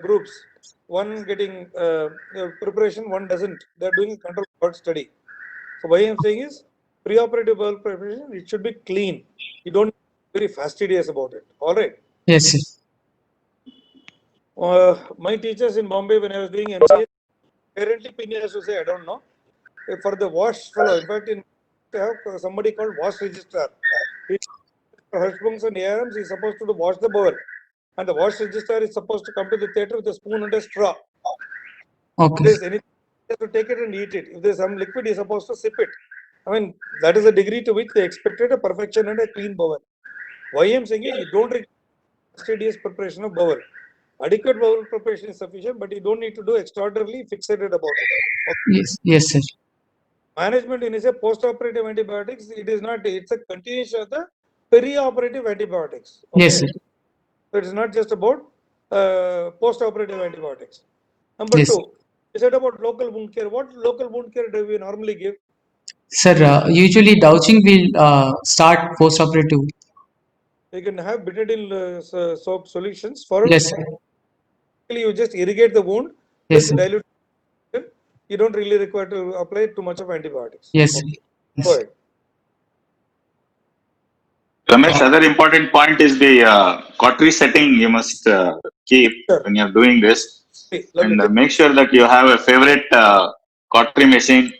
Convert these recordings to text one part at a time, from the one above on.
groups. One getting preparation, one doesn't. They're doing control without study. So why I'm saying is preoperative bowel preparation, it should be clean. You don't be very fastidious about it. All right. Yes, sir. My teachers in Bombay, when I was doing MCA, apparently Pini has to say, I don't know. For the wash fellow, in fact, they have somebody called wash registrar. Hashbungs and ARMs is supposed to wash the bowl, and the wash registrar is supposed to come to the theatre with a spoon and a straw. Okay. If there's anything, he has to take it and eat it. If there's some liquid, he's supposed to sip it. I mean, that is the degree to which they expected a perfection and a clean bowel. Why I'm saying is you don't require fastidious preparation of bowel. Adequate bowel preparation is sufficient, but you don't need to do extraordinarily fixated about it. Okay. Yes, yes, sir. Management in a post-operative antibiotics, it is not, it's a continuation of the perioperative antibiotics. Okay? Yes, sir. So it is not just about post-operative antibiotics. Number Yes. 2, you said about local wound care. What local wound care do we normally give? Sir, usually douching will start post-operative. You can have betadine soap solutions for. Yes, sir. You just irrigate the wound Yes, with sir. dilute. You don't really require to apply too much of antibiotics. Yes, sir. Okay. Yes. Go ahead. Ramesh, other important point is the cautery setting you must keep Sure. when you're doing this, Okay, let me and tell- make sure that you have a favorite cautery machine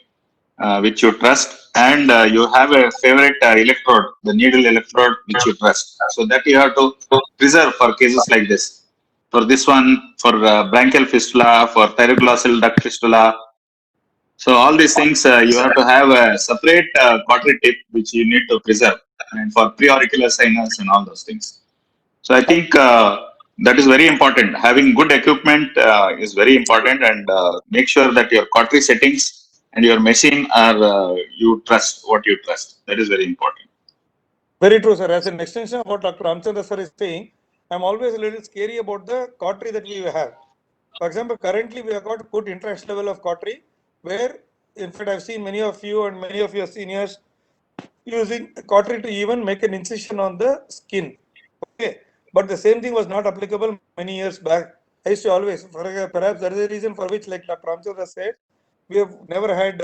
which you trust, and you have a favorite electrode, the needle electrode which you trust. So that you have to preserve for cases like this. For this one, for branchial fistula, for thyroglossal duct fistula. So all these things you have to have a separate cautery tip which you need to preserve, and for preauricular sinus and all those things. So I think that is very important. Having good equipment is very important, and make sure that your cautery settings and your machine are you trust what you trust. That is very important. Very true, sir. As an extension of what Dr. Ramchandra sir is saying, I'm always a little scary about the cautery that we have. For example, currently we have got good interest level of cautery, where in fact I've seen many of you and many of your seniors using cautery to even make an incision on the skin. Okay, but the same thing was not applicable many years back. I used to always, perhaps that is the reason for which, like Dr. Ramchandra said, we have never had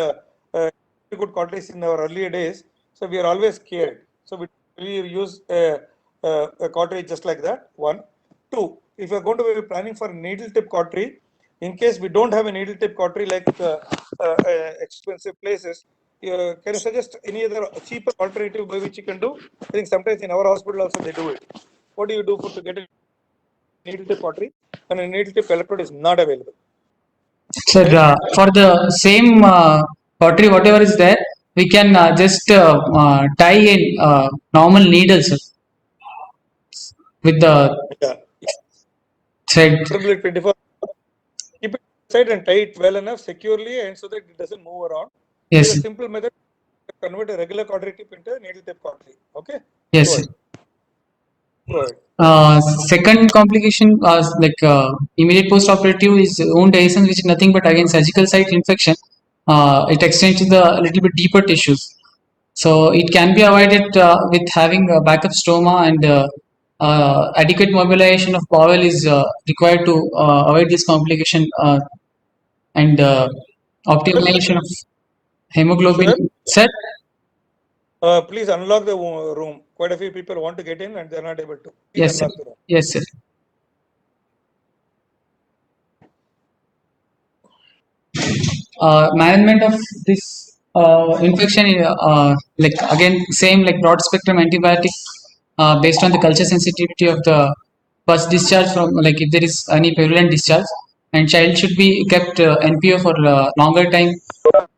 good cauteries in our earlier days. So we are always scared. So we use a cautery just like that. 1, 2. If you are going to be planning for a needle tip cautery, in case we don't have a needle tip cautery like expensive places, can you suggest any other cheaper alternative by which you can do? I think sometimes in our hospital also they do it. What do you do to get a needle tip cautery when a needle tip electrode is not available? Sir, for the same cautery, whatever is there, we can just tie in normal needles, sir, with the Yeah. thread. Probably 24. Keep it inside and tie it well enough securely, and so that it doesn't move around. Yes, It's a sir. simple method to convert a regular cautery tip into a needle tip cautery. Okay. Yes, Go sir. ahead. Go ahead. Second complication, like immediate post-operative, is wound adhesion, which is nothing but again surgical site infection. It extends to the little bit deeper tissues. So it can be avoided with having a backup stoma, and adequate mobilization of bowel is required to avoid this complication, and optimization of hemoglobin. Sure. Sir, Please unlock the room. Quite a few people want to get in and they're not able to. Please yes, sir. unlock the room. Yes, sir. Management of this infection, like again same like broad spectrum antibiotic, based on the culture sensitivity of the first discharge, from like if there is any purulent discharge, and child should be kept NPO for longer time,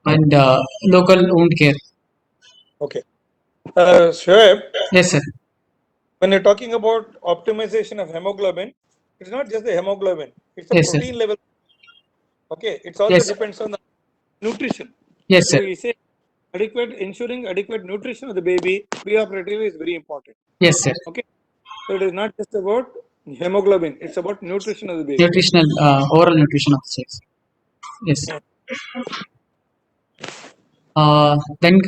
and local wound care. Okay. Shoaib, Yes, sir. when you're talking about optimization of hemoglobin, it's not just the hemoglobin, it's the Yes, sir. protein level. Okay. It also Yes. depends on the nutrition. Yes, So sir. we say ensuring adequate nutrition of the baby preoperatively is very important. Yes, sir. Okay. So it is not just about hemoglobin, it's about nutrition of the baby. Nutritional, oral nutrition of the sex. Yes. Then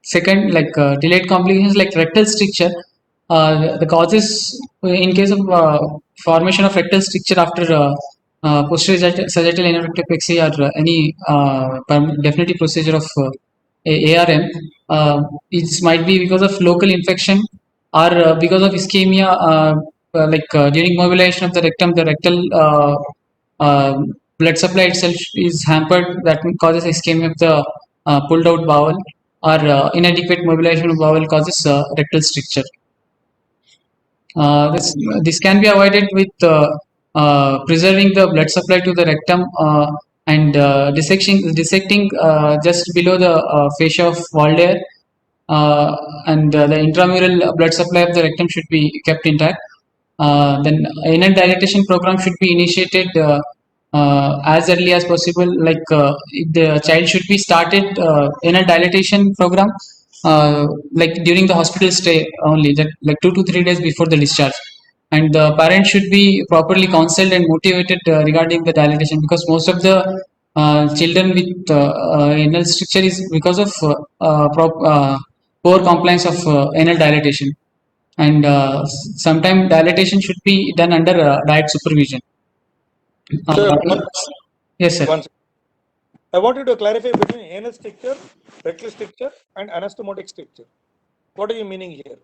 second, like delayed complications like rectal stricture. The causes in case of formation of rectal stricture after posterior sagittal aneurysmectomy or any definitive procedure of ARM, it might be because of local infection or because of ischemia, during mobilization of the rectum, the rectal blood supply itself is hampered. That causes ischemia of the pulled out bowel, or inadequate mobilization of bowel causes rectal stricture. This can be avoided with preserving the blood supply to the rectum and dissecting just below the fascia of Waldeyer, and the intramural blood supply of the rectum should be kept intact. Then anal dilatation program should be initiated as early as possible. The child should be started anal dilatation program like during the hospital stay only, that like 2 to 3 days before the discharge. And the parent should be properly counseled and motivated regarding the dilatation, because most of the children with anal stricture is because of poor compliance of anal dilatation. And sometimes dilatation should be done under diet supervision. Sir, Yes, sir. one second. I want you to clarify between anal stricture, rectal stricture, and anastomotic stricture. What are you meaning here?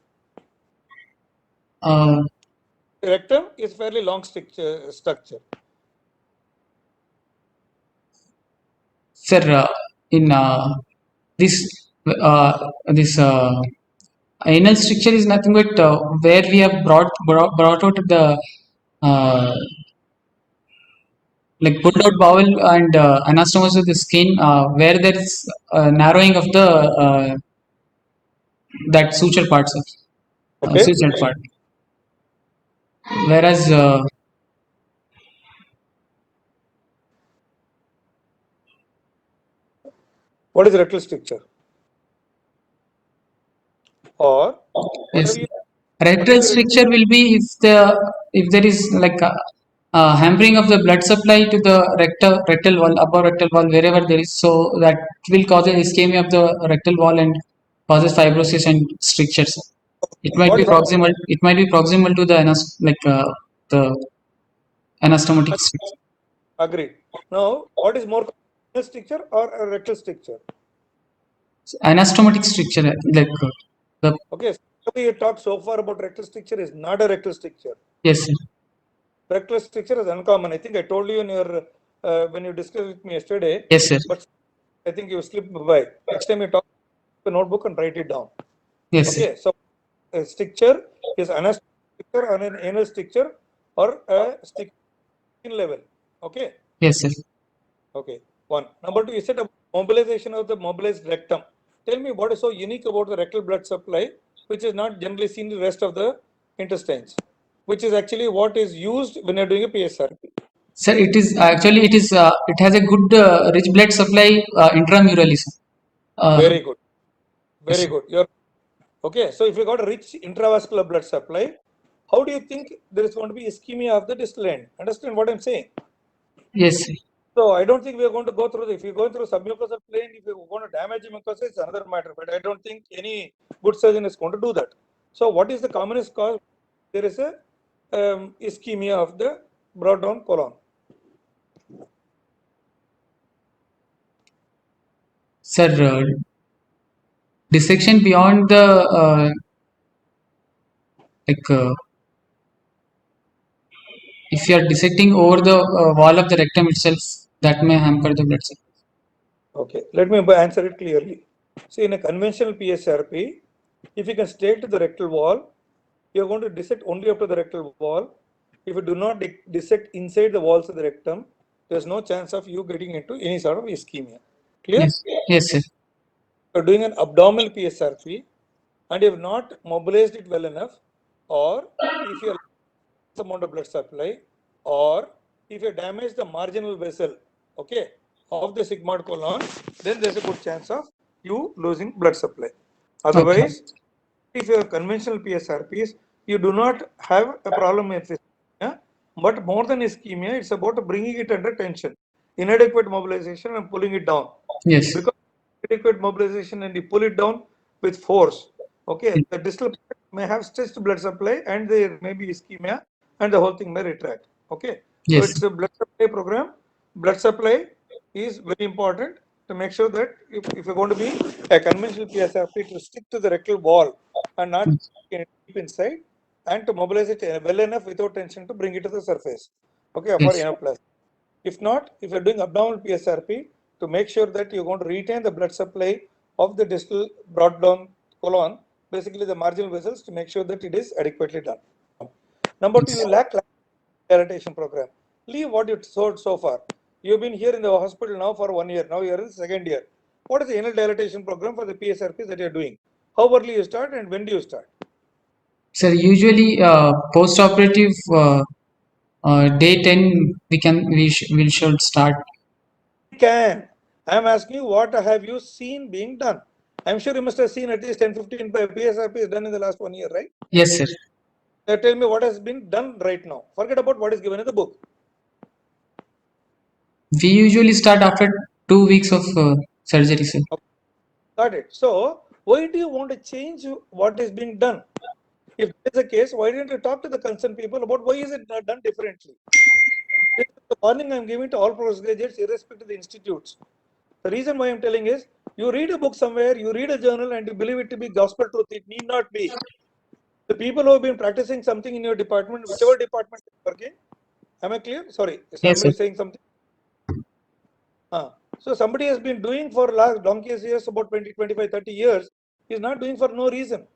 Rectum is fairly long structure. Sir, in this anal stricture is nothing but where we have brought out the like pulled out bowel and anastomosis of the skin, where there is narrowing of the that suture parts of Okay. suture part. Whereas what is rectal stricture? Or yes, rectal stricture will be if there is like hampering of the blood supply to the rectal wall, upper rectal wall, wherever there is, so that will cause an ischemia of the rectal wall and causes fibrosis and strictures. It might be proximal. It might be proximal to the the anastomotic stricture. Agreed. Now, what is more, anal stricture or a rectal stricture? Anastomotic stricture, the Okay, so we talked so far about rectal stricture is not a rectal stricture. yes, sir. Rectal stricture is uncommon. I think I told you in your when you discussed with me yesterday. Yes, sir. But I think you slipped by. Next time you talk a notebook and write it down. Yes, okay, sir. so a stricture is anastomotic stricture or an anal stricture or a skin level. Okay. Yes, sir. Okay. One. Number two, you said about mobilization of the mobilized rectum. Tell me what is so unique about the rectal blood supply, which is not generally seen in the rest of the intestines, which is actually what is used when you're doing a PSRP. Sir, it is actually it has a good rich blood supply intramurally, sir. Very good. Very yes, good. You're okay. So if you got a rich intravascular blood supply, how do you think there is going to be ischemia of the distal end? Understand what I'm saying? Yes, sir. So I don't think we are going to go through this. If you're going through submucosal plane, if you're going to damage the mucosa, it's another matter. But I don't think any good surgeon is going to do that. So what is the commonest cause? There is a ischemia of the brought down colon. Sir, dissection beyond the if you are dissecting over the wall of the rectum itself, that may hamper the blood supply. Okay, let me answer it clearly. See, in a conventional PSRP, if you can stay to the rectal wall, you're going to dissect only up to the rectal wall. If you do not dissect inside the walls of the rectum, there's no chance of you getting into any sort of ischemia. Clear? Yes, yes, sir. You're doing an abdominal PSRP and you have not mobilized it well enough, or if you have amount of blood supply, or if you damage the marginal vessel, okay, of the sigmoid colon, then there's a good chance of you losing blood supply. Otherwise, if you have conventional PSRPs, you do not have a problem with ischemia, but more than ischemia, it's about bringing it under tension, inadequate mobilization and pulling it down. Yes. Because inadequate mobilization and you pull it down with force, okay, the distal may have stretched blood supply and there may be ischemia and the whole thing may retract. Okay. So Yes. it's a blood supply program. Blood supply is very important to make sure that if you're going to be a conventional PSRP, to stick to the rectal wall and not get deep inside, and to mobilize it well enough without tension to bring it to the surface. Okay, for Yes. enoplasm. If not, if you're doing abdominal PSRP, to make sure that you're going to retain the blood supply of the distal brought down colon, basically the marginal vessels, to make sure that it is adequately done. Number two, Yes. you lack dilatation program. Leave what you sold so far. You've been here in the hospital now for 1 year. Now you're in the second year. What is the anal dilatation program for the PSRPs that you're doing? How early you start and when do you start? Sir, usually post-operative day 10 we should start. Can. I'm asking you, what have you seen being done? I'm sure you must have seen at least 10-15 PSRPs done in the last 1 year, right? Yes, sir. Tell me what has been done right now. Forget about what is given in the book. We usually start after 2 weeks of surgery, sir. Got it. So, why do you want to change what is being done? If this is the case, why didn't you talk to the concerned people about why is it not done differently? This is the warning I'm giving to all postgraduates, irrespective of the institutes. The reason why I'm telling is, you read a book somewhere, you read a journal, and you believe it to be gospel truth. It need not be. The people who have been practicing something in your department, whichever department is working, am I clear? Sorry, Yes, somebody sir. is saying something. So somebody has been doing for last donkey's years, about 20, 25, 30 years, is not doing for no reason.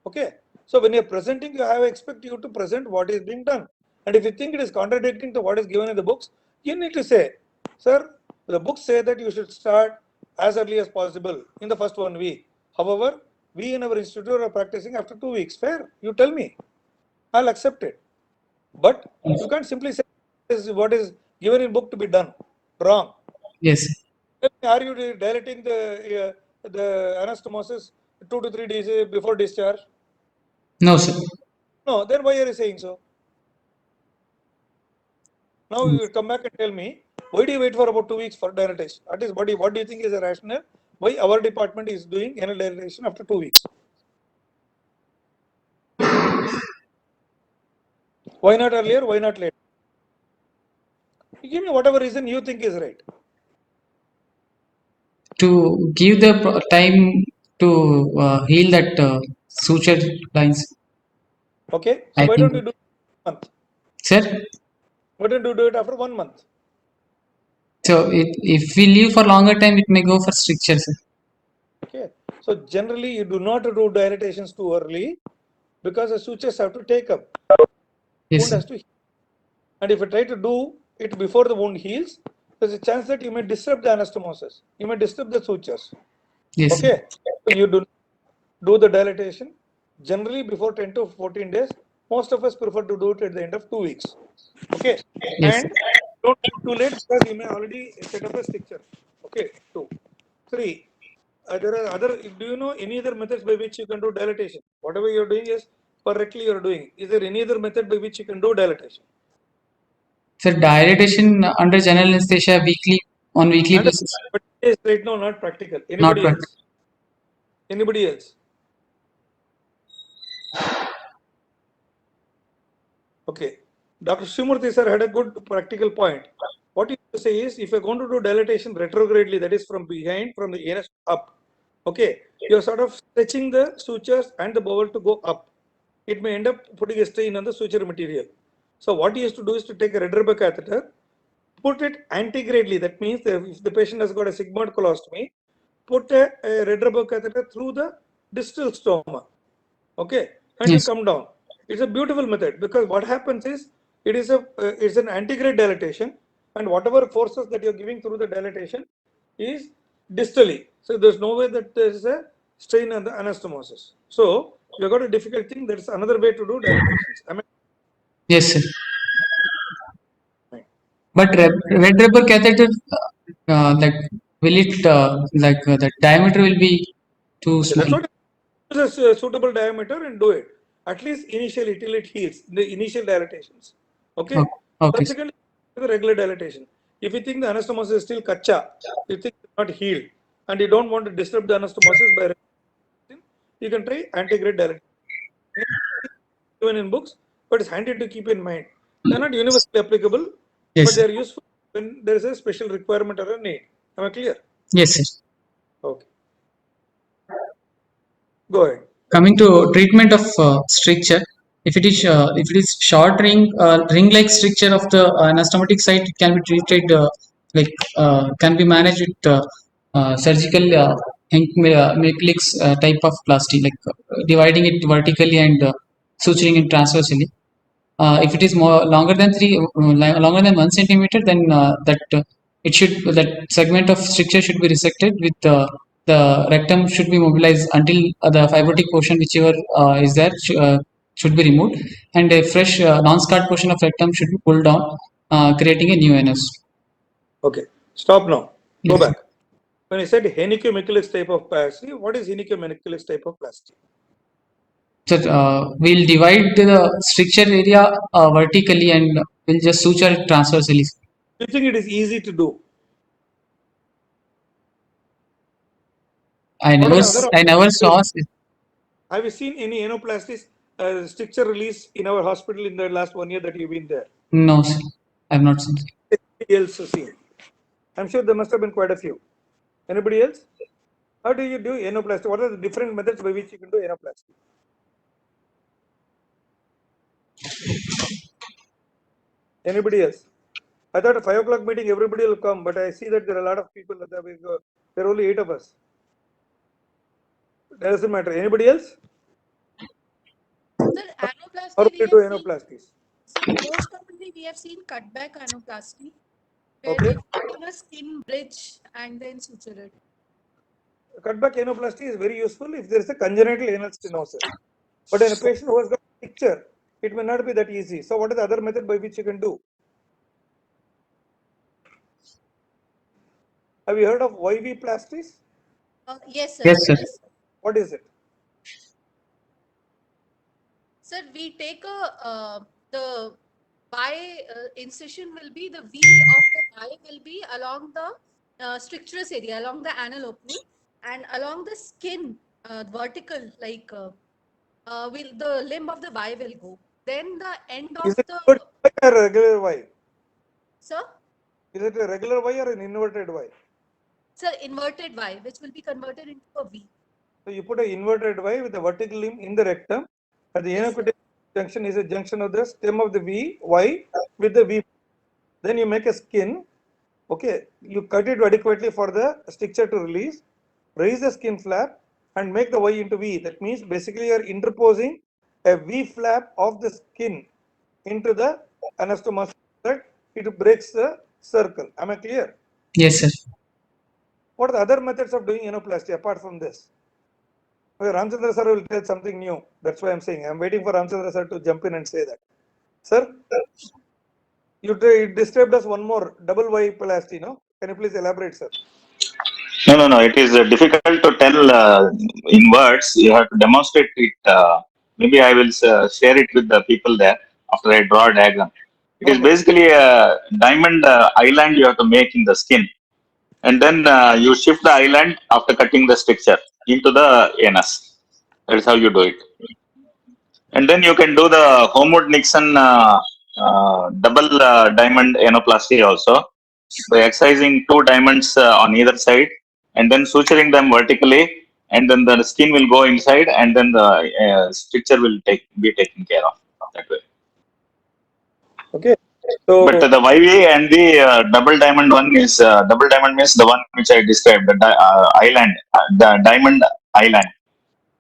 Okay. So when you're presenting, you have expect you to present what is being done. And if you think it is contradicting to what is given in the books, you need to say, sir, the books say that you should start as early as possible in the first 1 week. However, we in our institute are practicing after 2 weeks. Fair. You tell me. I'll accept it. But you can't simply say this is what is given in book to be done. Wrong. Yes, sir. Are you dilating the anastomosis 2 to 3 days before discharge? No, sir. No. Then why are you saying so? Now you come back and tell me, why do you wait for about 2 weeks for dilatation? That is what do you think is the rationale? Why our department is doing anal dilatation after 2 weeks? Why not earlier? Why not later? You give me whatever reason you think is right. To give the time to heal that suture lines, Okay. So I why think. don't you do it after 1 month? Sir, Why don't you do it after 1 month? so if we leave for longer time, it may go for stricture, sir. Okay. So generally you do not do dilatations too early because the sutures have to take up. Yes, Wound sir. has to heal. And if you try to do it before the wound heals, there's a chance that you may disturb the anastomosis. You may disturb the sutures. Yes, sir. Okay. So you do the dilatation generally before 10 to 14 days. Most of us prefer to do it at the end of 2 weeks. Okay. Yes, sir. And don't do too late because you may already set up a stricture. Okay. 2. 3. There are other, do you know any other methods by which you can do dilatation? Whatever you're doing is correctly you're doing. Is there any other method by which you can do dilatation? Sir, dilatation under general anesthesia on weekly And basis, but it is right now not practical. not Anybody practical. else? Anybody else? Okay. Dr. Shimurthy sir had a good practical point. What you say is, if you're going to do dilatation retrogradely, that is from behind, from the anus up, okay, you're sort of stretching the sutures and the bowel to go up. It may end up putting a strain on the suture material. So what you used to do is to take a red rubber catheter, put it antegradely. That means if the patient has got a sigmoid colostomy, put a red rubber catheter through the distal stoma, okay, and you Yes, come down. It's a beautiful method because what happens is it's an antegrade dilatation, and whatever forces that you're giving through the dilatation is distally. So there's no way that there is a strain on the anastomosis. So you've got a difficult thing. There's another way to do dilatations. I mean, yes, sir. But red rubber catheter, like will it the diameter will be too small? that's what is a suitable diameter and do it. At least initially till it heals, the initial dilatations. Okay. Okay, sir. Subsequently, the regular dilatation. If you think the anastomosis is still kacha, you think it's not healed, and you don't want to disturb the anastomosis by you can try antegrade dilatation. given in books, but it's handy to keep in mind. They're not universally applicable, Yes, but sir. they're useful when there is a special requirement or a need. Am I clear? Yes, sir. Okay. Go ahead. Coming to treatment of stricture, if it is short ring like stricture of the anastomotic site, it can be treated can be managed with surgical Michelix type of plasty, dividing it vertically and suturing it transversely. If it is more longer than longer than 1 centimeter, then that segment of stricture should be resected with the rectum should be mobilized until the fibrotic portion whichever is there should be removed, and a fresh non-scarred portion of rectum should be pulled down, creating a new anus. Okay. Stop now. Go Yes. back. When I said Henicke-Michelix type of plasty, what is Henicke-Michelix type of plasty? So we'll divide the stricture area vertically and we'll just suture it transversely. Do you think it is easy to do? I never saw. Have you seen any anoplasties stricture release in our hospital in the last 1 year that you've been there? No, sir. I've not seen. Anybody else seen? I'm sure there must have been quite a few. Anybody else? How do you do anoplasty? What are the different methods by which you can do anoplasty? Anybody else? I thought at 5 o'clock meeting everybody will come, but I see that there are a lot of people. There are only 8 of us. That doesn't matter. Anybody else? Sir, anoplasty. How do you do anoplasties? Sir, most commonly we have seen cutback anoplasty, where Okay. we put on a skin bridge and then suture it. Cutback anoplasty is very useful if there is a congenital anal stenosis. But in a patient who has got a picture, it may not be that easy. So, what is the other method by which you can do? Have you heard of YV plasties? Yes, sir. Yes, sir. What is it? Sir, we take the Y incision will be, the V of the Y will be along the stricturous area, along the anal opening, and along the skin, vertical, will the limb of the Y will go. Then the end of Is it the, inverted Y or a regular Y? sir? Is it a regular Y or an inverted Y? Sir, inverted Y, which will be converted into a V. So, you put an inverted Y with a vertical limb in the rectum. At the Yes, inocular junction is a junction of the stem of the V, Y with the V. Then you make a skin. Okay, you cut it adequately for the stricture to release. Raise the skin flap and make the Y into V. That means basically you are interposing a V flap of the skin into the anastomos so that it breaks the circle. Am I clear? Yes, sir. What are the other methods of doing anoplasty apart from this? Okay, Ramchandra sir will tell something new. That's why I'm saying. I'm waiting for Ramchandra sir to jump in and say that. Sir, you described us one more double Y plasty, no? Can you please elaborate, sir? No. It is difficult to tell in words. You have to demonstrate it. Maybe I will share it with the people there after I draw a diagram. It is Okay. basically a diamond island you have to make in the skin, and then you shift the island after cutting the stricture into the anus. That is how you do it. And then you can do the Homewood-Nixon double diamond anoplasty also by excising 2 diamonds on either side and then suturing them vertically, and then the skin will go inside and then the stricture will be taken care of that way. Okay. So, But the YV and the double diamond one is double diamond means the one which I described, the island, the diamond island.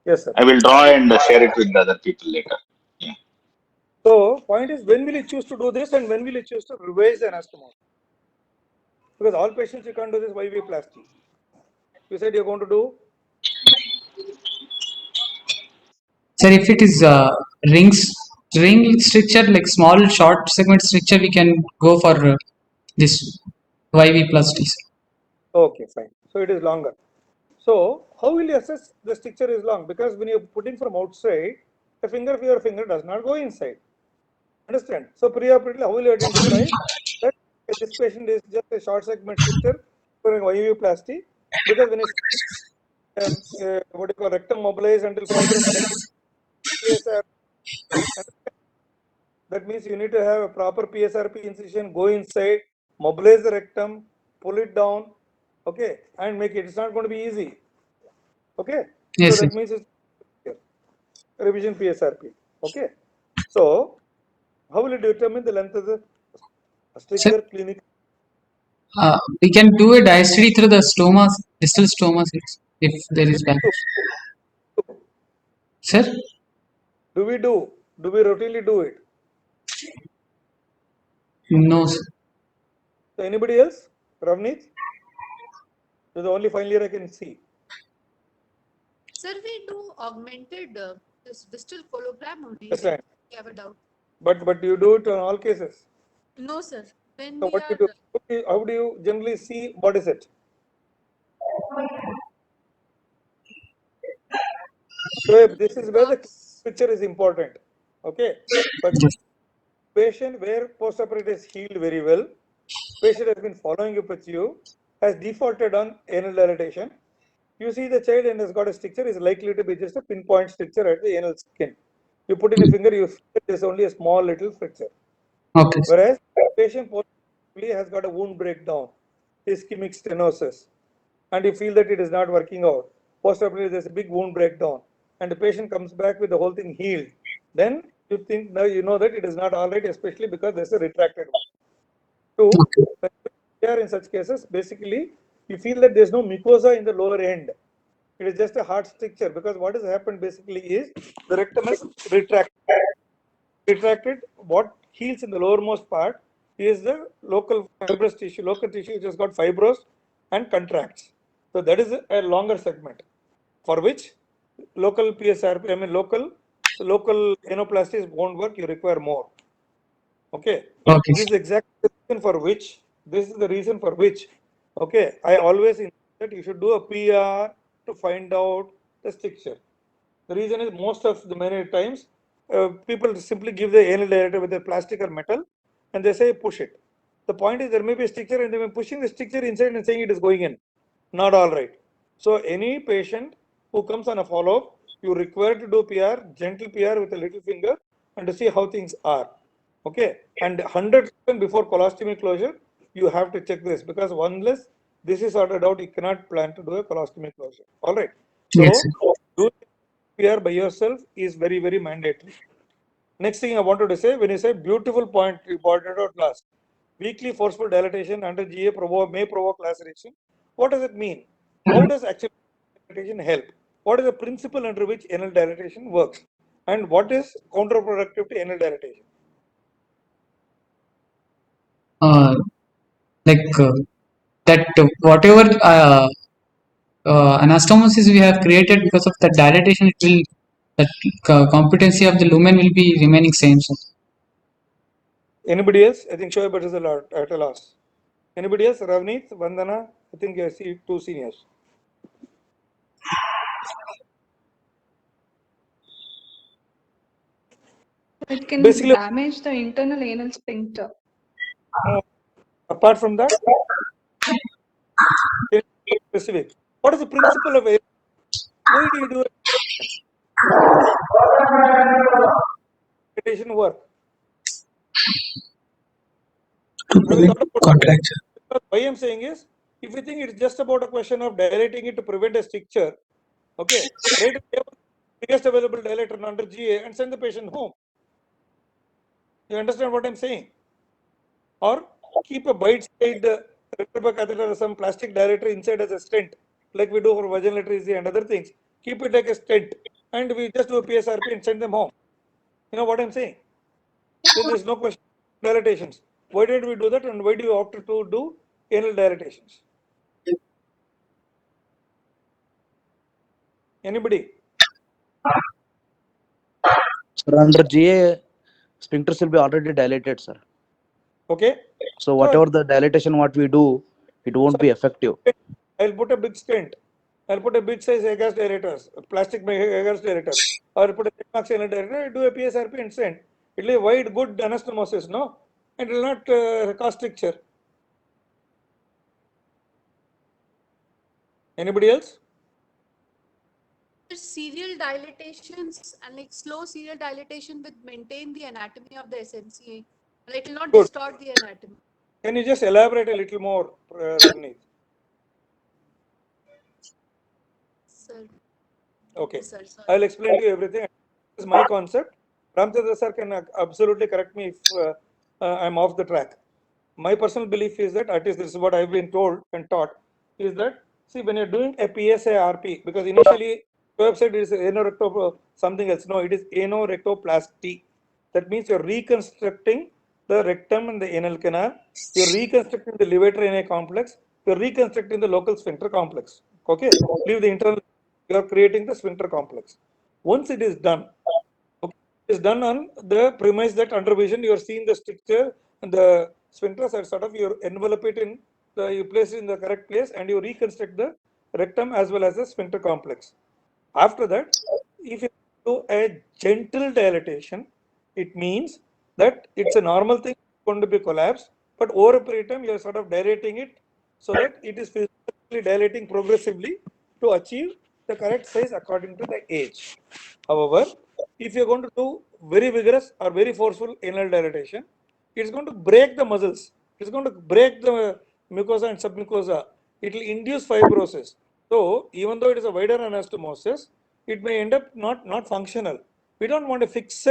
yes, sir. I will draw and share it with the other people later. Yeah. So, point is, when will you choose to do this and when will you choose to revise the anastomosis? Because all patients you can't do this YV plasty. You said you're going to do. Sir, if it is ring stricture, like small short segment stricture, we can go for this YV plasties. Okay, fine. So it is longer. So how will you assess the stricture is long? Because when you're putting from outside, the finger of your finger does not go inside. Understand? So preoperatively, how will you identify that this patient is just a short segment stricture for an YV plasty? Because when it's what do you call rectum mobilized until fibrous PSR. That means you need to have a proper PSRP incision, go inside, mobilize the rectum, pull it down, okay, and make it. It's not going to be easy. Okay. Yes, So sir. that means it's revision PSRP. Okay. So how will you determine the length of the stricture clinic? We can do a diastole through the stoma, distal stoma if there is bad. Sir? Do we do? Do we routinely do it? No, sir. So anybody else? Ravneet? You're the only final year I can see. Sir, we do augmented this distal cologram only. Yes, When right. we have a doubt. But you do it on all cases. No, sir. When So we what are you do? How do you generally see what is it? So this is where the blocks. picture is important. Okay. But Yes. patient where post-operative is healed very well, patient has been following up with you, has defaulted on anal dilatation. You see the child and has got a stricture is likely to be just a pinpoint stricture at the anal skin. You put in a finger, you feel there's only a small little fracture. Okay. Whereas patient possibly has got a wound breakdown, ischemic stenosis, and you feel that it is not working out. Postoperatively, there's a big wound breakdown, and the patient comes back with the whole thing healed. Then you think now you know that it is not all right, especially because there's a retracted one. Two, Okay. here in such cases, basically you feel that there's no mucosa in the lower end. It is just a hard stricture because what has happened basically is the rectum is retracted. What heals in the lowermost part is the local fibrous tissue, local tissue which has got fibrous and contracts. So that is a longer segment for which local PSRP, I mean local anoplasties won't work, you require more. Okay. Okay. This is exactly the reason for which, okay, I always insist that you should do a PR to find out the stricture. The reason is most of the many times people simply give the anal dilator with a plastic or metal and they say push it. The point is there may be a stricture and they may be pushing the stricture inside and saying it is going in. Not all right. So any patient who comes on a follow-up, you require to do PR, gentle PR with a little finger and to see how things are. Okay. And 100% before colostomy closure, you have to check this because unless this is sorted out, you cannot plan to do a colostomy closure. All right. Yes, So do PR by yourself is very, very mandatory. Next thing I wanted to say, when you say beautiful point, you pointed out last. Weakly forceful dilatation under GA may provoke laceration. What does it mean? How does actual dilatation help? What is the principle under which anal dilatation works? And what is counterproductive to anal dilatation? like that whatever anastomosis we have created because of the dilatation, it will that competency of the lumen will be remaining same. So Anybody else? I think Shoaib is at a loss. Anybody else? Ravneet, Vandana? I think I see two seniors. It can Basically, damage the internal anal sphincter. apart from that, specific. What is the principle of why do you do dilatation work? Have you thought about contraction. why I'm saying is, if you think it's just about a question of dilating it to prevent a stricture, okay, write the biggest available dilator under GA and send the patient home. You understand what I'm saying? Or keep a bite-side rectal catheter or some plastic dilator inside as a stent, like we do for vaginal atresia and other things. Keep it like a stent, and we just do a PSRP and send them home. You know what I'm saying? Then there's no question dilatations. Why did we do that, and why do you opt to do anal dilatations? Anybody? Sir, under GA, sphincters will be already dilated, sir. Okay. So whatever the dilatation what we do, it won't be effective. I'll put a big stent. I'll put a big size agas dilators, plastic agas dilators, or I'll put a Tecnox anal dilator, do a PSRP and stent. It will be wide, good anastomosis, no? And it will not cause stricture. Anybody else? serial dilatations and like slow serial dilatation will maintain the anatomy of the SMCA. It will not Good. distort the anatomy. Can you just elaborate a little more, Rajni? Sir. Okay. Sir, sorry. I'll explain to you everything. This is my concept. Ramchandra sir can absolutely correct me if I'm off the track. My personal belief is that, at least this is what I've been told and taught, is that, see, when you're doing a PSA RP, because initially website is anorecto something else. No, it is anorectoplasty. That means you're reconstructing the rectum and the anal canal. You're reconstructing the levator in a complex. You're reconstructing the local sphincter complex. Okay, leave the internal. You're creating the sphincter complex. Once it is done, is done on the premise that under vision you are seeing the structure and the sphincters are sort of, you envelop it in the, you place it in the correct place and you reconstruct the rectum as well as the sphincter complex. After that, if you do a gentle dilatation, it means that it's a normal thing going to be collapsed, but over a period of time you are sort of dilating it so that it is physically dilating progressively to achieve the correct size according to the age. However, if you're going to do very vigorous or very forceful anal dilatation, it's going to break the muscles. It's going to break the mucosa and submucosa. It will induce fibrosis. So even though it is a wider anastomosis, it may end up not functional. We don't want a fixed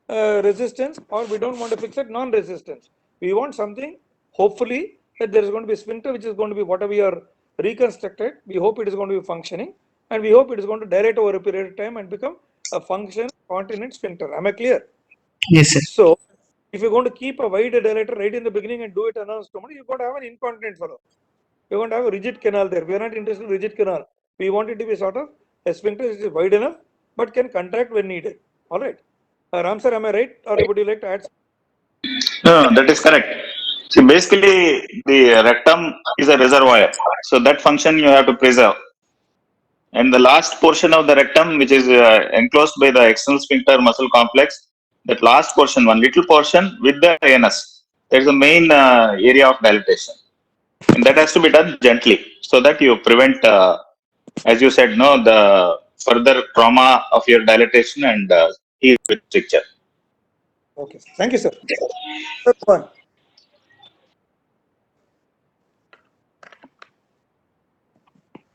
resistance, or we don't want a fixed non-resistance. We want something, hopefully, that there is going to be sphincter which is going to be whatever we are reconstructed. We hope it is going to be functioning, and we hope it is going to dilate over a period of time and become a function continent sphincter. Am I clear? Yes, sir. So if you're going to keep a wide dilator right in the beginning and do it anastomotically, you're going to have an incontinent fellow. You're going to have a rigid canal there. We are not interested in rigid canal. We want it to be sort of a sphincter which is wide enough but can contract when needed. All right. Ram sir, am I right? Or would you like to add? No, that is correct. See, basically, the rectum is a reservoir. So that function you have to preserve. And the last portion of the rectum, which is enclosed by the external sphincter muscle complex, that last portion, one little portion with the anus, that is the main area of dilatation. And that has to be done gently so that you prevent, as you said, no, the further trauma of your dilatation and heal with stricture. Okay. Thank you, sir. Sir, go on.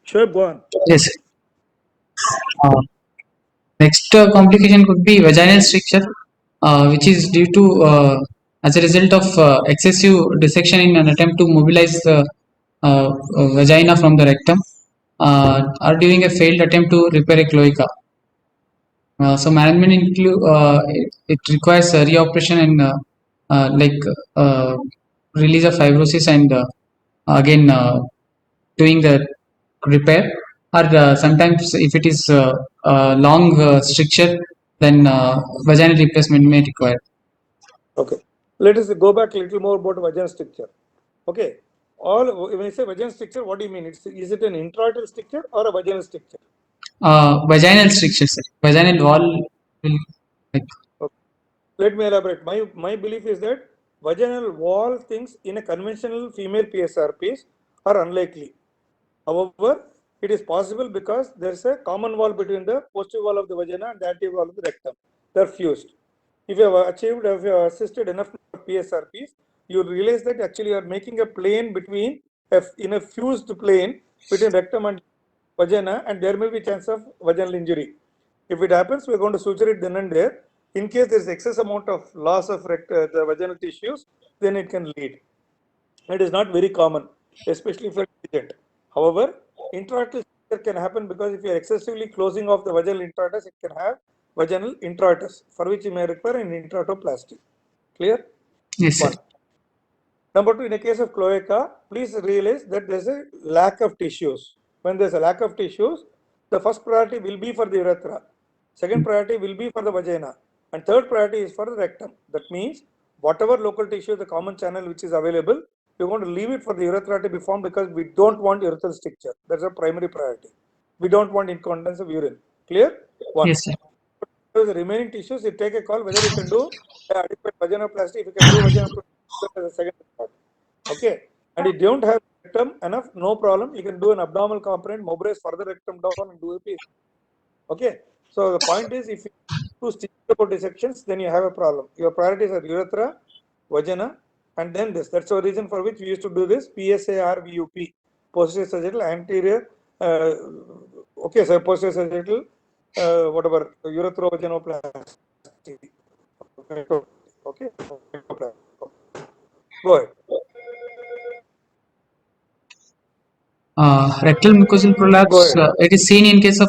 Sure, go on. Yes, sir. Next complication could be vaginal stricture, which is due to as a result of excessive dissection in an attempt to mobilize the vagina from the rectum, or during a failed attempt to repair a cloaca. So management include it requires reoperation and like release of fibrosis and again doing the repair, or sometimes if it is long stricture, then vaginal replacement may require. Okay. Let us go back a little more about vaginal stricture. Okay. When you say vaginal stricture, what do you mean? Is it an intraoral stricture or a vaginal stricture? Vaginal stricture, sir. Vaginal wall will, like, Okay. Let me elaborate. My belief is that vaginal wall things in a conventional female PSRPs are unlikely. However, it is possible because there is a common wall between the posterior wall of the vagina and the anterior wall of the rectum. They are fused. If you have assisted enough PSRPs, you will realize that actually you are making a plane between in a fused plane between rectum and vagina, and there may be chance of vaginal injury. If it happens, we are going to suture it then and there. In case there is excess amount of loss of the vaginal tissues, then it can lead. It is not very common, especially for diligent. However, intraoral stricture can happen because if you are excessively closing off the vaginal introitus, it can have vaginal introitus, for which you may require an introitoplasty. Clear? yes, sir. One. Number two, in a case of cloaca, please realize that there is a lack of tissues. When there is a lack of tissues, the first priority will be for the urethra, second priority will be for the vagina, and third priority is for the rectum. That means whatever local tissue, the common channel which is available, we are going to leave it for the urethra to be formed because we don't want urethral stricture. That's a primary priority. We don't want incontinence of urine. Clear? One. Yes, sir. The remaining tissues, you take a call whether you can do adequate vaginoplasty. If you can do vaginoplasty as a second thought. Okay. And if you don't have rectum enough, no problem. You can do an abdominal component, mobilize further rectum down and do a piece. Okay. So the point is, if you do stick about dissections, then you have a problem. Your priorities are urethra, vagina, and then this. That's the reason for which we used to do this PSARVUP, posterior sagittal anterior. Okay, so posterior sagittal, whatever ureterovaginoplasty. Okay. Go ahead. Rectal mucosal Go prolapse, ahead. it is seen in case of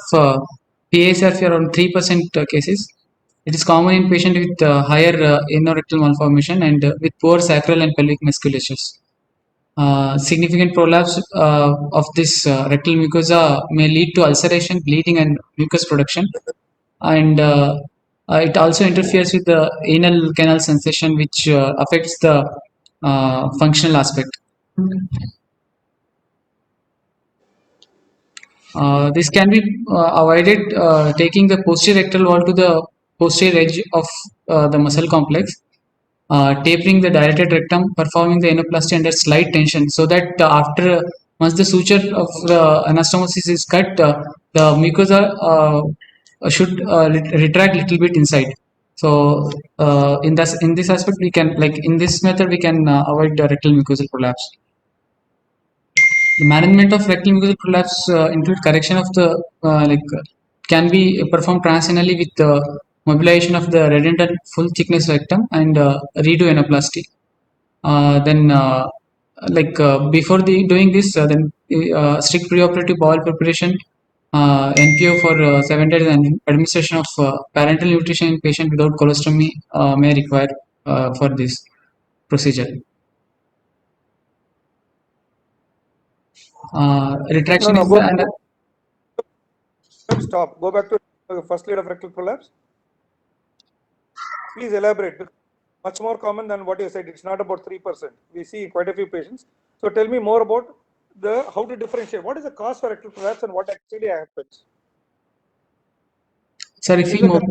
PASRF around 3% cases. It is common in patients with higher anorectal malformation and with poor sacral and pelvic musculatures. Significant prolapse of this rectal mucosa may lead to ulceration, bleeding, and mucus production. And it also interferes with the anal canal sensation, which affects the functional aspect. This can be avoided taking the posterior rectal wall to the posterior edge of the muscle complex, tapering the dilated rectum, performing the anoplasty under slight tension, so that after once the suture of the anastomosis is cut, the mucosa should retract little bit inside. So in this aspect, we can, like in this method, we can avoid the rectal mucosal prolapse. The management of rectal mucosal prolapse include correction of the can be performed transanally with the mobilization of the redundant full thickness rectum and redo anoplasty. Before doing this, then strict preoperative bowel preparation, NPO for 7 days, and administration of parenteral nutrition in patient without colostomy may require for this procedure. Retraction No, is go. the Stop. Go back to the first lead of rectal prolapse. Please elaborate. Much more common than what you said. It's not about 3%. We see quite a few patients. So tell me more about the how to differentiate. What is the cause for rectal prolapse and what actually happens? Sir, if Is we it move,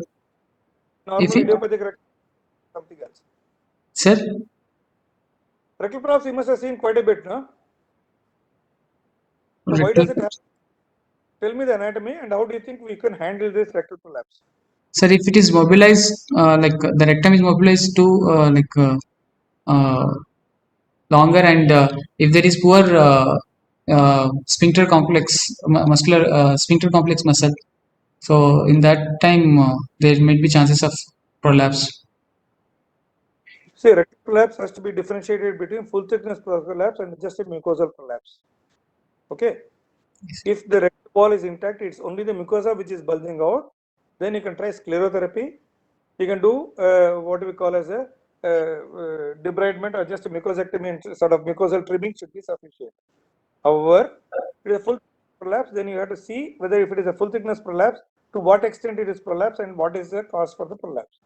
normal idiopathic rectal something else? sir, Rectal prolapse you must have seen quite a bit, no? So why rectal, does it happen? Tell me the anatomy and how do you think we can handle this rectal prolapse? sir, if it is mobilized, the rectum is mobilized to uh, longer, and if there is poor sphincter complex muscular sphincter complex muscle, so in that time there may be chances of prolapse. See, rectal prolapse has to be differentiated between full thickness prolapse and just a mucosal prolapse. Okay. If the rectal wall is intact, it's only the mucosa which is bulging out. Then you can try sclerotherapy. You can do what we call as a debridement or just a mucosectomy and sort of mucosal trimming should be sufficient. However, if it is a full prolapse, then you have to see whether if it is a full thickness prolapse, to what extent it is prolapse and what is the cause for the prolapse.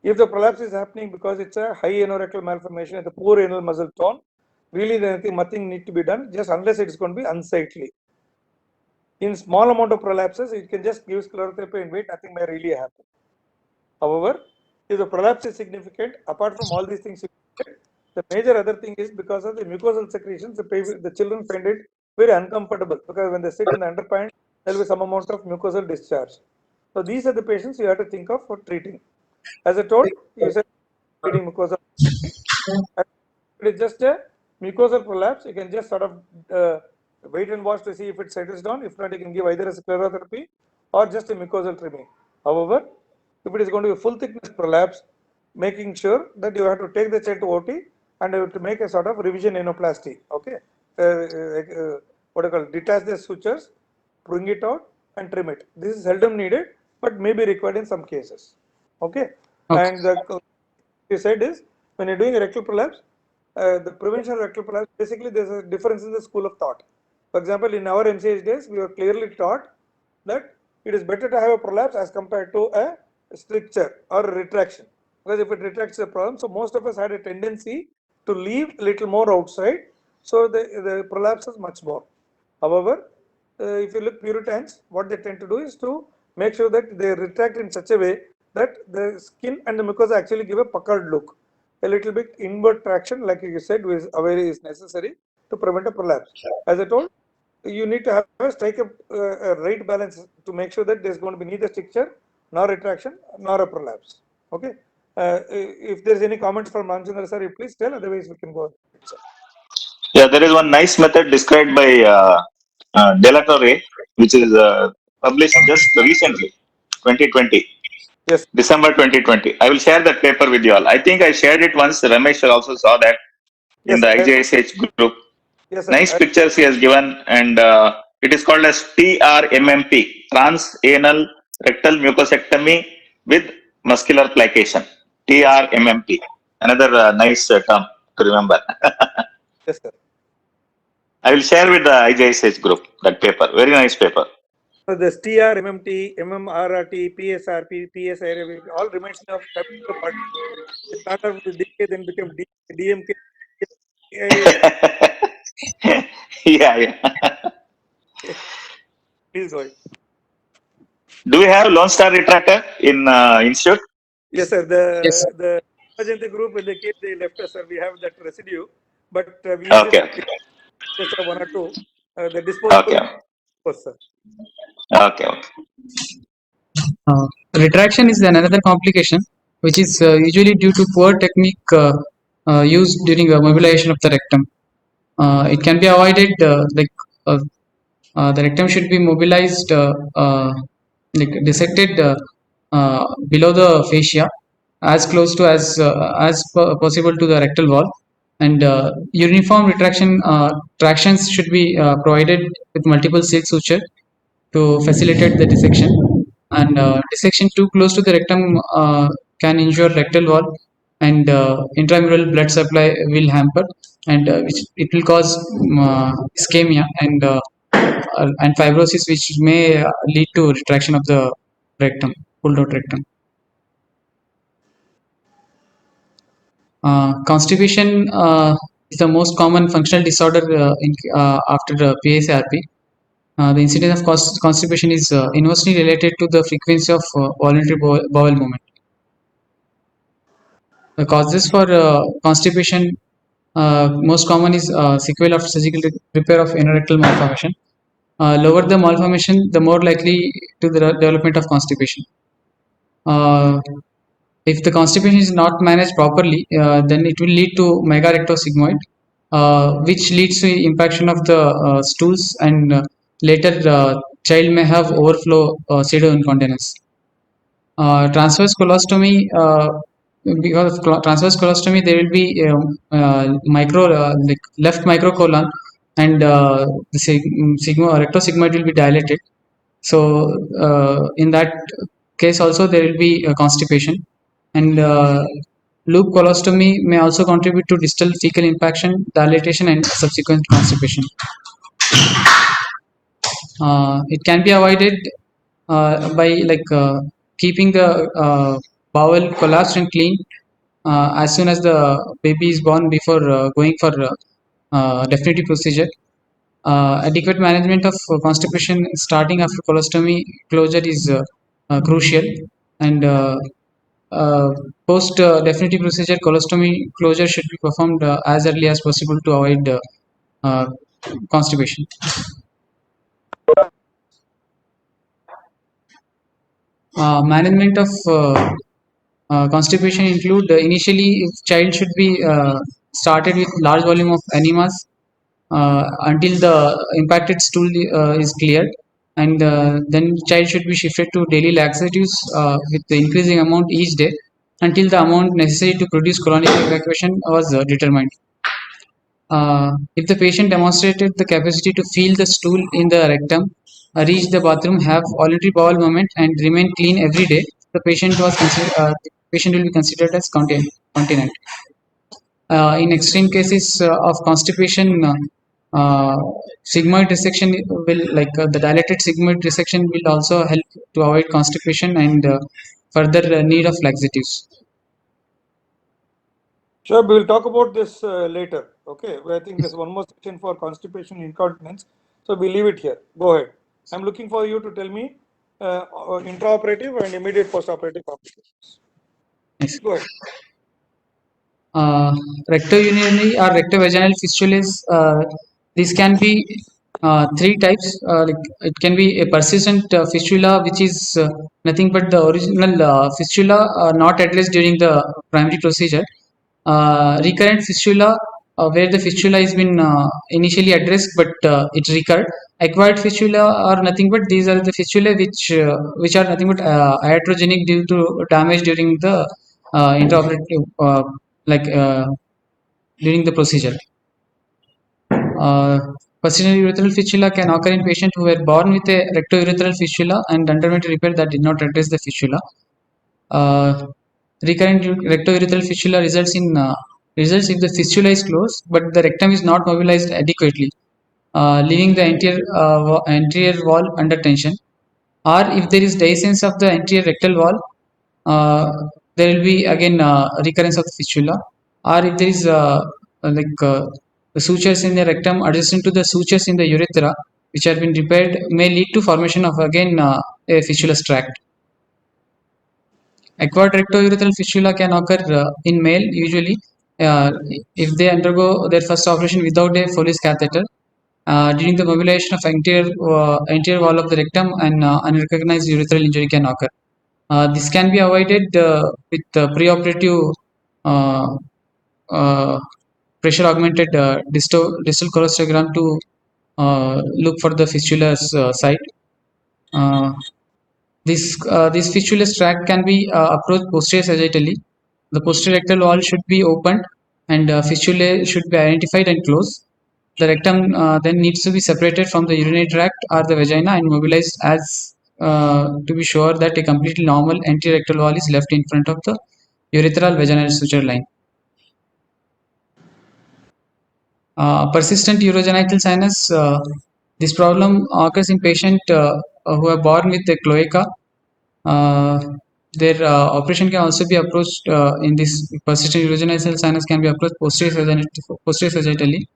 If the prolapse is happening because it's a high anorectal malformation and the poor anal muscle tone, really nothing need to be done, just unless it's going to be unsightly. In small amount of prolapses, you can just give sclerotherapy and wait, nothing may really happen. However, if the prolapse is significant, apart from all these things, the major other thing is because of the mucosal secretions, the children find it very uncomfortable because when they sit in the underpants, there will be some amount of mucosal discharge. So these are the patients you have to think of for treating. As I told, you said treating mucosal. It is just a mucosal prolapse. You can just sort of wait and watch to see if it settles down. If not, you can give either a sclerotherapy or just a mucosal trimming. However, if it is going to be a full thickness prolapse, making sure that you have to take the child to OT and you have to make a sort of revision anoplasty. Okay, what do you call it? Detach the sutures, bring it out, and trim it. This is seldom needed, but may be required in some cases. Okay, and the you said is when you're doing a rectal prolapse, the prevention of rectal prolapse, basically there's a difference in the school of thought. For example, in our MCH days, we were clearly taught that it is better to have a prolapse as compared to a stricture or a retraction. Because if it retracts the problem, so most of us had a tendency to leave a little more outside, so the prolapse is much more. However, if you look Puritans, what they tend to do is to make sure that they retract in such a way that the skin and the mucosa actually give a puckered look. A little bit inward traction, like you said, is necessary to prevent a prolapse. As I told, you need to strike a right balance to make sure that there's going to be neither stricture nor retraction nor a prolapse. Okay. If there's any comments from Ramchandra sir, you please tell. Otherwise, we can go ahead, sir. Yeah, there is one nice method described by De La Torre, which is published just recently, 2020. Yes. December 2020. I will share that paper with you all. I think I shared it once. Ramesh also saw that in Yes. the IJSH group. Yes, sir. Nice pictures he has given, and it is called as TRMMP, transanal rectal mucosectomy with muscular plication. TRMMP, another nice term to remember. Yes, sir. I will share with the IJSH group that paper. Very nice paper. So this TR, MMT, MMRRT, PSRP, PSIRP all remains of capital part. It started with DK, then became DMK. Yeah. Please go ahead. Do we have Lone Star retractor in institute? Yes, sir. Yes, sir. The Ajanta group, when they came, they left us, sir. We have that residue, but we use Okay. it just one or two. The disposable, sir. Okay. Retraction is another complication, which is usually due to poor technique used during mobilization of the rectum. It can be avoided, the rectum should be mobilized, like dissected below the fascia, as close to as possible to the rectal wall, and uniform retraction tractions should be provided with multiple silk suture to facilitate the dissection. And dissection too close to the rectum can injure rectal wall, and intramural blood supply will hamper, and which it will cause ischemia and fibrosis, which may lead to retraction of the rectum, pulled out rectum. Constipation is the most common functional disorder after PSRP. The incidence of constipation is inversely related to the frequency of voluntary bowel movement. The causes for constipation, most common is sequel of surgical repair of anorectal malformation. Lower the malformation, the more likely to the development of constipation. If the constipation is not managed properly, then it will lead to megarectosigmoid, which leads to impaction of the stools, and later child may have overflow pseudoincontinence. Transverse colostomy, because of transverse colostomy, there will be like left microcolon, and the rectosigmoid will be dilated. So in that case also there will be constipation, and loop colostomy may also contribute to distal fecal impaction, dilatation, and subsequent constipation. It can be avoided by keeping the bowel collapsed and clean as soon as the baby is born, before going for definitive procedure. Adequate management of constipation starting after colostomy closure is crucial, and post definitive procedure colostomy closure should be performed as early as possible to avoid constipation. Management of constipation include initially, if child should be started with large volume of enemas until the impacted stool is cleared, and then child should be shifted to daily laxatives with the increasing amount each day until the amount necessary to produce colonic evacuation was determined. If the patient demonstrated the capacity to feel the stool in the rectum, reach the bathroom, have voluntary bowel movement, and remain clean every day, the patient will be considered as continent. In extreme cases of constipation, sigmoid dissection will the dilated sigmoid dissection will also help to avoid constipation and further need of laxatives. Sure, we will talk about this later. Okay, I think there's one more section for constipation incontinence, so we leave it here. Go ahead. I'm looking for you to tell me intraoperative and immediate postoperative complications. Yes. Go ahead. Rectourinary or rectovaginal fistulas, these can be three types. Like it can be a persistent fistula, which is nothing but the original fistula not addressed during the primary procedure. Recurrent fistula, where the fistula has been initially addressed but it recurred. Acquired fistula are nothing but these are the fistula which are nothing but iatrogenic due to damage during the intraoperative like during the procedure. Persistent urethral fistula can occur in patients who were born with a rectourethral fistula and underwent repair that did not address the fistula. Recurrent rectourethral fistula results if the fistula is closed, but the rectum is not mobilized adequately, leaving the anterior wall under tension. Or if there is dehiscence of the anterior rectal wall, there will be again recurrence of the fistula. Or if there is like the sutures in the rectum adjacent to the sutures in the urethra, which have been repaired, may lead to formation of again a fistulous tract. Acquired rectourethral fistula can occur in male usually if they undergo their first operation without a Foley's catheter. During the mobilization of anterior wall of the rectum, and unrecognized urethral injury can occur. This can be avoided with preoperative uh, uh, pressure augmented distal cholesterol to look for the fistula's site. This fistulous tract can be approached posterior sagittally. The posterior rectal wall should be opened and fistulae should be identified and closed. The rectum then needs to be separated from the urinary tract or the vagina and mobilized as to be sure that a completely normal anterior rectal wall is left in front of the urethral vaginal suture line. Persistent urogenital sinus. This problem occurs in patients who are born with a cloaca. Their operation can also be approached in this persistent urogenital sinus can be approached posterior sagittally.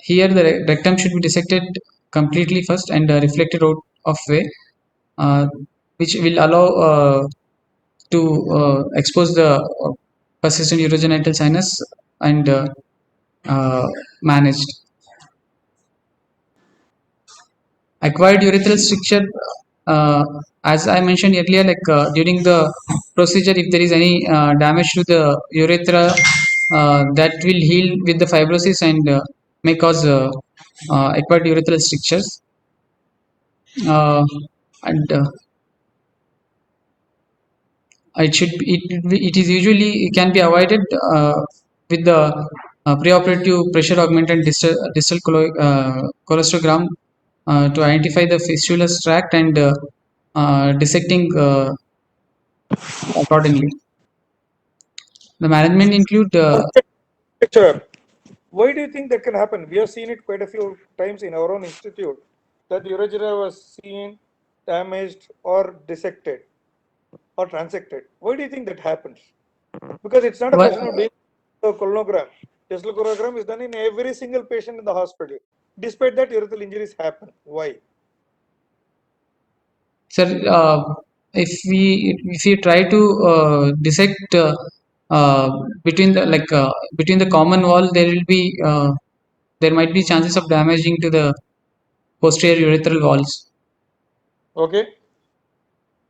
Here the rectum should be dissected completely first and reflected out of way, which will allow to expose the persistent urogenital sinus and managed. Acquired urethral stricture, as I mentioned earlier, like during the procedure, if there is any damage to the urethra, that will heal with the fibrosis and may cause acquired urethral strictures. And it is usually it can be avoided with the preoperative pressure augmented distal cholestogram to identify the fistulous tract and dissecting accordingly. The management include Sure. Why do you think that can happen? We have seen it quite a few times in our own institute that the urethra was seen damaged or dissected or transected. Why do you think that happens? Because it's not a Why- question of doing a colonogram. Distal colonogram is done in every single patient in the hospital. Despite that, urethral injuries happen. Why? sir, if we try to dissect uh, between the between the common wall, there might be chances of damaging to the posterior urethral walls. Okay.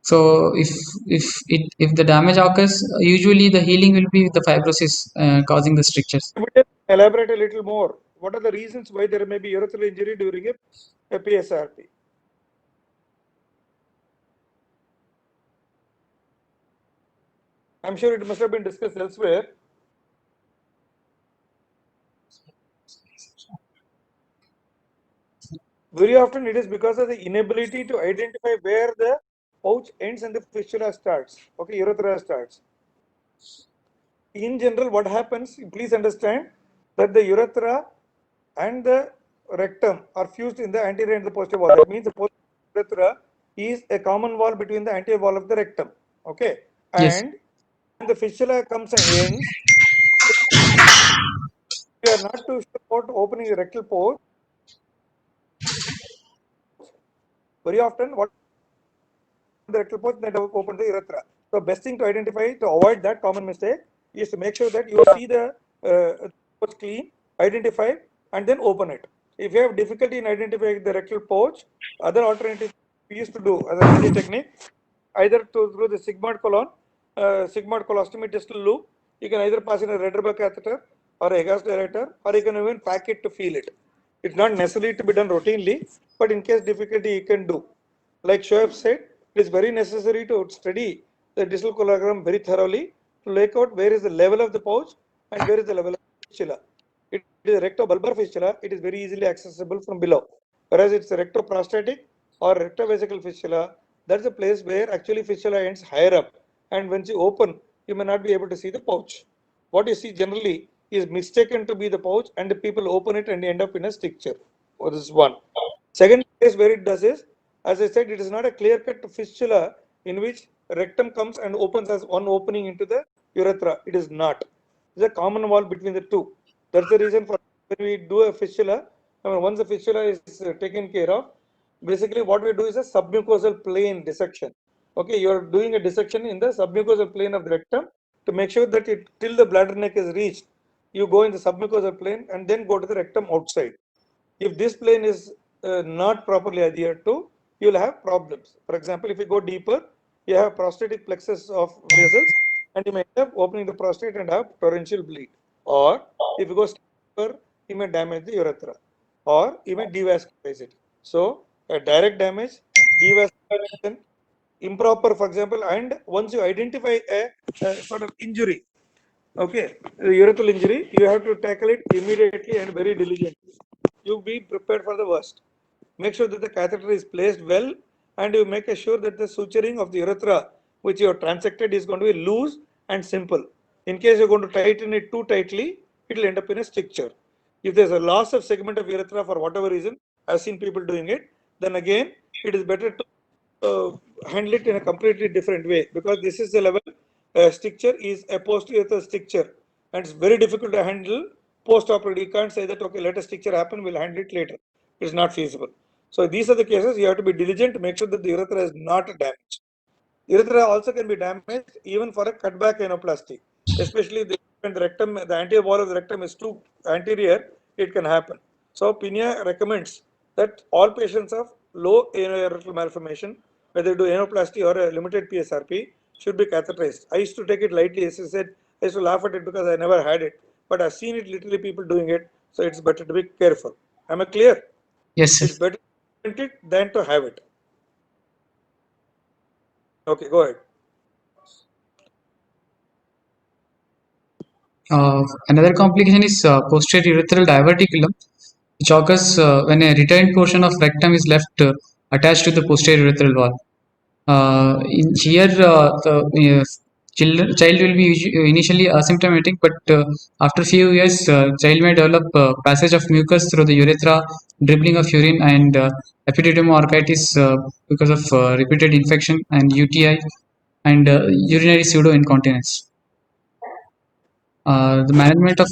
So if the damage occurs, usually the healing will be with the fibrosis causing the strictures. Elaborate a little more. What are the reasons why there may be urethral injury during a PSRT? I'm sure it must have been discussed elsewhere. Very often it is because of the inability to identify where the pouch ends and the fistula starts. Okay, urethra starts. In general, what happens, please understand that the urethra and the rectum are fused in the anterior and the posterior wall. That means the posterior urethra is a common wall between the anterior wall of the rectum. Okay, Yes. and when the fistula comes and ends, you are not too sure about opening the rectal port. Very often, what the rectal port, then open the urethra. So, best thing to identify to avoid that common mistake is to make sure that you see the port clean, identify, and then open it. If you have difficulty in identifying the rectal pouch, other alternatives we used to do as an easy technique, either through the sigmoid colon, sigmoid colostomy distal loop, you can either pass in a red rubber catheter or a gas dilator, or you can even pack it to feel it. It's not necessary to be done routinely, but in case difficulty, you can do. Like Shoaib said, it is very necessary to study the distal cologram very thoroughly to look out where is the level of the pouch and where is the level of the fistula. It is a rectobulbar fistula, it is very easily accessible from below. Whereas it's a rectoprostatic or rectovesical fistula, that's a place where actually fistula ends higher up. And once you open, you may not be able to see the pouch. What you see generally is mistaken to be the pouch, and the people open it and end up in a stricture. Oh, this is one. Second place where it does is, as I said, it is not a clear-cut fistula in which rectum comes and opens as one opening into the urethra. It is not. It's a common wall between the two. That's the reason for when we do a fistula. I mean, once the fistula is taken care of, basically what we do is a submucosal plane dissection. Okay, you are doing a dissection in the submucosal plane of the rectum to make sure that it till the bladder neck is reached, you go in the submucosal plane and then go to the rectum outside. If this plane is not properly adhered to, you will have problems. For example, if you go deeper, you have prostatic plexus of vessels, and you may end up opening the prostate and have torrential bleed. Or if you go deeper, you may damage the urethra, or you may devascularize it. So, a direct damage, devascularization, improper, for example, and once you identify a sort of injury, okay, urethral injury, you have to tackle it immediately and very diligently. You be prepared for the worst. Make sure that the catheter is placed well, and you make sure that the suturing of the urethra which you have transected is going to be loose and simple. In case you're going to tighten it too tightly, it will end up in a stricture. If there's a loss of segment of urethra for whatever reason, I've seen people doing it, then again it is better to handle it in a completely different way, because this is the level stricture is a post-urethral stricture, and it's very difficult to handle post-operative. You can't say that, okay, let a stricture happen, we'll handle it later. It's not feasible. So these are the cases you have to be diligent to make sure that the urethra is not damaged. Urethra also can be damaged even for a cutback anoplasty, especially when the rectum, the anterior wall of the rectum is too anterior, it can happen. So PINIA recommends that all patients of low anorectal malformation, whether they do anoplasty or a limited PSRP, should be catheterized. I used to take it lightly, as I said, I used to laugh at it because I never had it, but I've seen it literally people doing it, so it's better to be careful. Am I clear? Yes, sir. It's better to prevent it than to have it. Okay, go ahead. Another complication is posterior urethral diverticulum, which occurs when a retained portion of rectum is left attached to the posterior urethral wall. The child will be initially asymptomatic, but after few years, child may develop passage of mucus through the urethra, dribbling of urine, and epididymoarchitis because of repeated infection and UTI and urinary pseudo-incontinence. The management of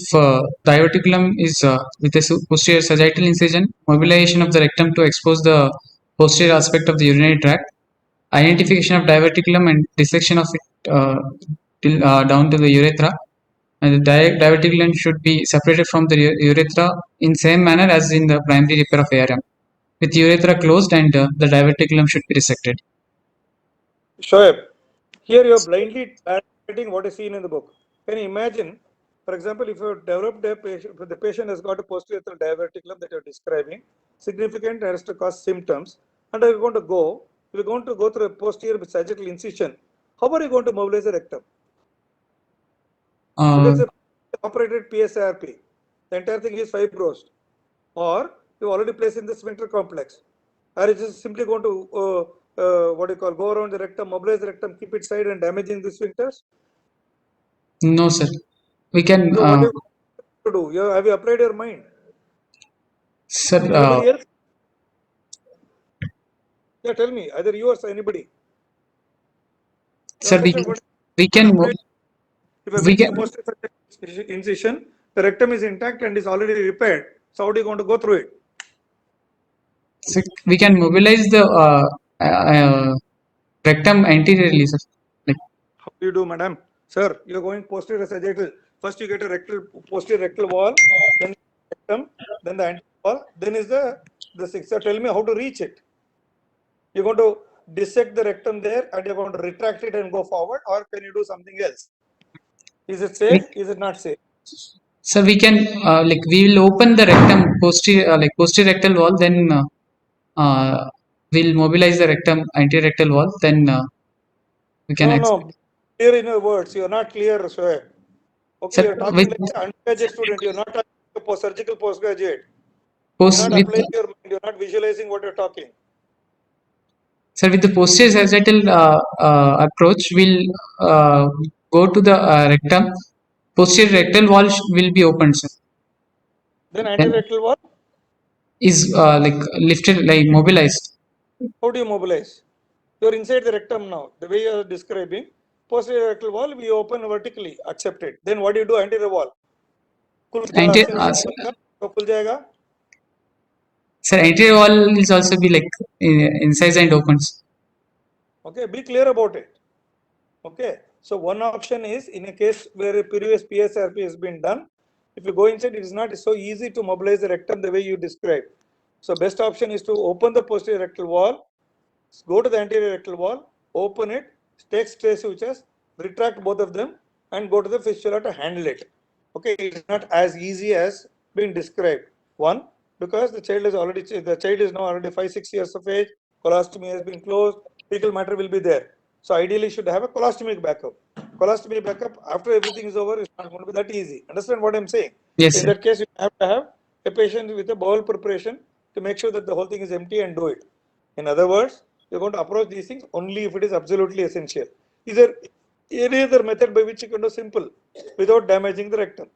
diverticulum is with a posterior sagittal incision, mobilization of the rectum to expose the posterior aspect of the urinary tract, identification of diverticulum and dissection of it down to the urethra. And the diverticulum should be separated from the urethra in same manner as in the primary repair of ARM, with urethra closed, and the diverticulum should be resected. Shoaib, here you are blindly translating what is seen in the book. Can you imagine, for example, if you have developed a patient, the patient has got a posterior diverticulum that you are describing, significant as to cause symptoms, and you're going to go through a posterior sagittal incision. How are you going to mobilize the rectum? Because the operated PSRP, the entire thing is fibrosed, or you already placed in the sphincter complex, or is just simply going to go around the rectum, mobilize the rectum, keep it side and damaging the sphincters? No, sir. We can. So what you have to do? Have you applied your mind? Sir, Anybody else? Yeah, tell me. Either you or anybody. sir, we can. If you're making a posterior incision, the rectum is intact and is already repaired. So how are you going to go through it? So we can mobilize the rectum anteriorly, sir. Like, how do you do, madam? Sir, you're going posterior sagittal. First you get a posterior rectal wall, then rectum, then the anterior wall, then is the sixth. So tell me how to reach it. You're going to dissect the rectum there and you're going to retract it and go forward, or can you do something else? Is it safe? Is it not safe? So we can like we will open the rectum posterior posterior rectal wall, then we'll mobilize the rectum anterior rectal wall, then we can No. Clear in your words. You're not clear, Shoaib. Okay, Sir, you're talking with like an undergraduate student. You're not talking like a surgical postgraduate. post You're not with applying your mind. You're not visualizing what you're talking. sir with the posterior sagittal approach, we'll go to the rectum. Posterior rectal wall will be opened, sir. Then Then anterectal wall, is like lifted, like mobilized. how do you mobilize? You're inside the rectum now. The way you're describing, posterior rectal wall, we open vertically, accept it. Then what do you do? Anterior wall. खुल जाएगा. Sir, anterior wall is also be like incised and opens. Okay, be clear about it. Okay, so one option is in a case where a previous PSRP has been done, if you go inside, it is not so easy to mobilize the rectum the way you described. So best option is to open the posterior rectal wall, go to the anterior rectal wall, open it, take stray sutures, retract both of them, and go to the fistula to handle it. Okay, it's not as easy as being described. One, because the child is now already 5-6 years of age, colostomy has been closed, fecal matter will be there. So ideally, should have a colostomic backup. Colostomy backup after everything is over is not going to be that easy. Understand what I'm saying? Yes, In sir. that case, you have to have a patient with a bowel preparation to make sure that the whole thing is empty and do it. In other words, you're going to approach these things only if it is absolutely essential. Is there any other method by which you can do simple without damaging the rectum?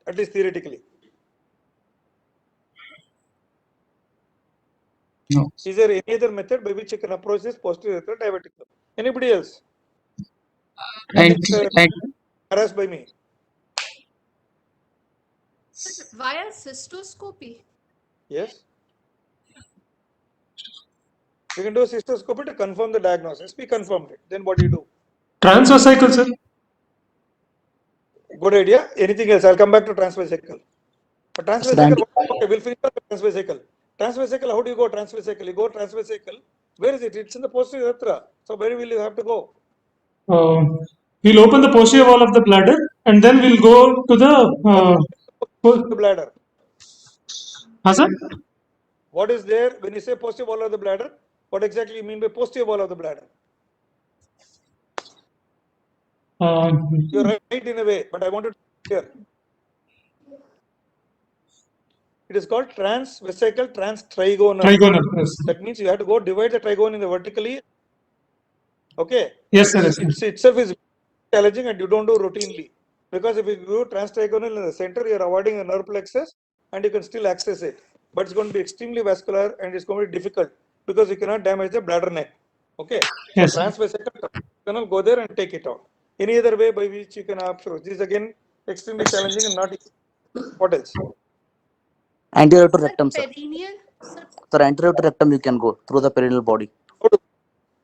At least theoretically. No. Is there any other method by which you can approach this posterior rectal diverticulum? Anybody else? And Harassed by me. Via cystoscopy. Yes. We can do a cystoscopy to confirm the diagnosis. We confirmed it. Then what do you do? Transvesical, sir. Good idea. Anything else? I'll come back to transvesical. But transvesical, okay, we'll finish up the transvesical. Transvesical, how do you go transvesical? You go transvesical. Where is it? It's in the posterior urethra. So where will you have to go? We'll open the posterior wall of the bladder and then we'll go to the Bladder. sir? What is there when you say posterior wall of the bladder? What exactly you mean by posterior wall of the bladder? You're right in a way, but I want to hear. It is called transvesical transtrigonal. Trigonal. Yes. That means you have to go divide the trigone in the vertically. Okay. Yes, sir. Yes, It itself is challenging and you don't do routinely. Because if you do transtrigonal in the center, you're avoiding the nerve plexus and you can still access it. But it's going to be extremely vascular and it's going to be difficult because you cannot damage the bladder neck. Okay. Yes, So transvesical transtrigonal, go there and take it out. Any other way by which you can approach? This is again extremely challenging and not easy. What else? Anterior to rectum, sir. Perineal. Sir, Sir, anterior to rectum you can go through the perineal body.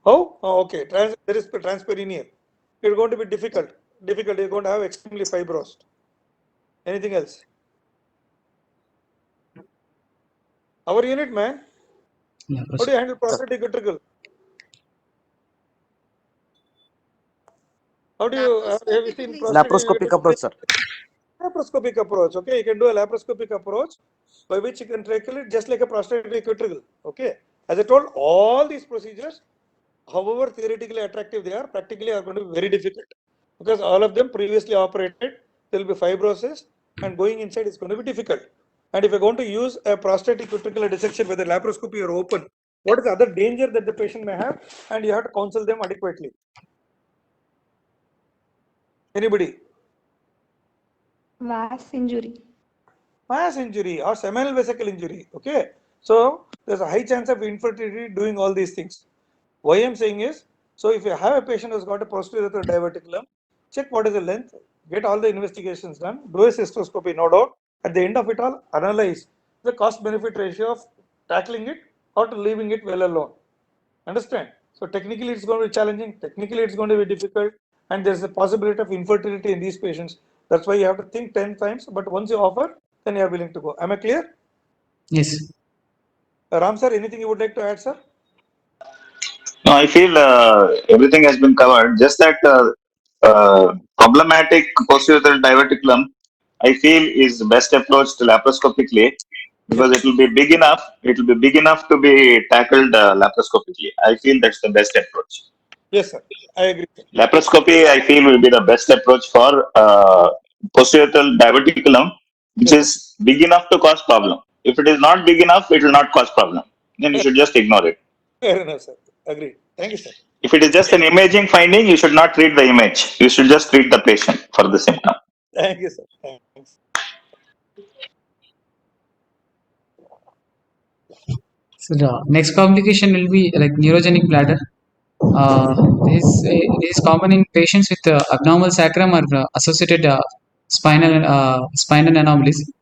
How? Oh, okay. There is transperineal. It's going to be difficult. You're going to have extremely fibrous. Anything else? Our unit, man. How do you handle prosthetic ventricle? How do you have you seen Laparoscopic approach, sir. Laparoscopic approach. Okay, you can do a laparoscopic approach by which you can tackle it just like a prosthetic ventricle. Okay, as I told, all these procedures, however theoretically attractive they are, practically are going to be very difficult because all of them previously operated. There will be fibrosis, and going inside is going to be difficult. And if you're going to use a prosthetic ventricular dissection with a laparoscopy or open, what is the other danger that the patient may have? And you have to counsel them adequately. Anybody? Vas injury. Mass injury or seminal vesicle injury. Okay. So there's a high chance of infertility doing all these things. Why I'm saying is, so if you have a patient who's got a posterior diverticulum, check what is the length, get all the investigations done, do a cystoscopy, no doubt. At the end of it all, analyze the cost benefit ratio of tackling it or to leaving it well alone. Understand? So technically it's going to be challenging, technically it's going to be difficult, and there's a possibility of infertility in these patients. That's why you have to think 10 times, but once you offer, then you are willing to go. Am I clear? Yes. Ram sir, anything you would like to add, sir? No, I feel everything has been covered. Just that problematic posterior diverticulum, I feel is best approached laparoscopically because it will be big enough. It will be big enough to be tackled laparoscopically. I feel that's the best approach. Yes, sir. I agree, sir. Laparoscopy, I feel, will be the best approach for posterior diverticulum, which Yes. is big enough to cause problem. If it is not big enough, it will not cause problem. Then you should just ignore it. Fair enough, sir. Agreed. Thank you, sir. If it is just an imaging finding, you should not treat the image. You should just treat the patient for the symptom. Thank you, sir. Thanks. So the next complication will be like neurogenic bladder. This is common in patients with abnormal sacrum or associated spinal anomalies.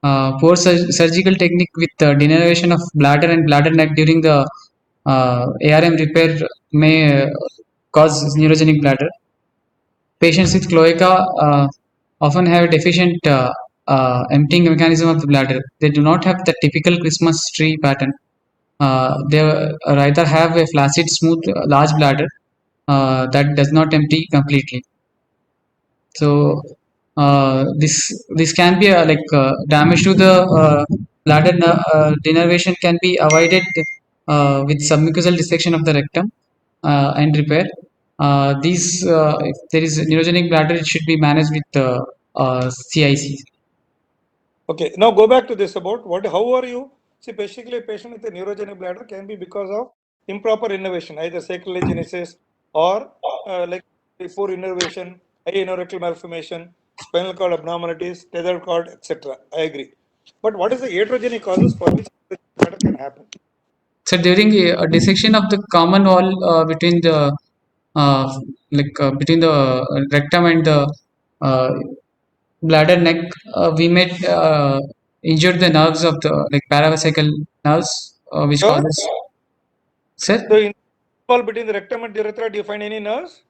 Poor surgical technique with denervation of bladder and bladder neck during the ARM repair may cause neurogenic bladder. Patients with cloaca often have a deficient emptying mechanism of the bladder. They do not have the typical Christmas tree pattern. They rather have a flaccid, smooth, large bladder that does not empty completely. So this can be damage to the bladder denervation can be avoided with submucosal dissection of the rectum and repair. If there is neurogenic bladder, it should be managed with CIC. Okay, now go back to this about how are you? See, basically, a patient with a neurogenic bladder can be because of improper innervation, either sacral agenesis or like poor innervation, high anorectal malformation, spinal cord abnormalities, tethered cord, etc. I agree. But what is the iatrogenic causes for which bladder can happen? So during a dissection of the common wall between the between the rectum and the bladder neck, we may injure the nerves of the paravesical nerves, which Sure. causes. Sir, So, in the wall between the rectum and urethra, do you find any nerves?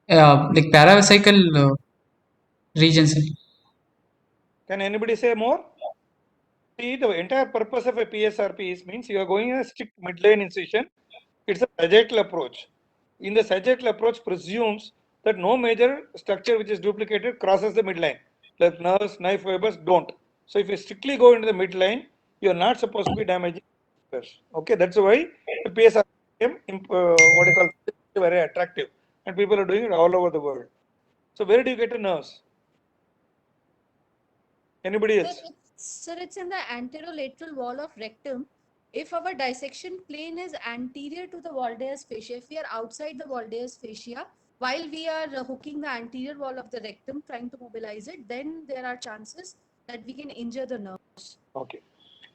paravesical regions. Can anybody say more? See, the entire purpose of a PSRP means you are going a strict midline incision. It's a sagittal approach. In the sagittal approach presumes that no major structure which is duplicated crosses the midline. Like nerves, nerve fibers don't. So if you strictly go into the midline, you are not supposed to be damaging fibers. Okay, that's why the PSRP became what you call very attractive, and people are doing it all over the world. So where do you get the nerves? Anybody else? Sir, it's in the anterolateral wall of rectum. If our dissection plane is anterior to the Waldeus fascia, if we are outside the Waldeus fascia, while we are hooking the anterior wall of the rectum, trying to mobilize it, then there are chances that we can injure the nerves. Okay.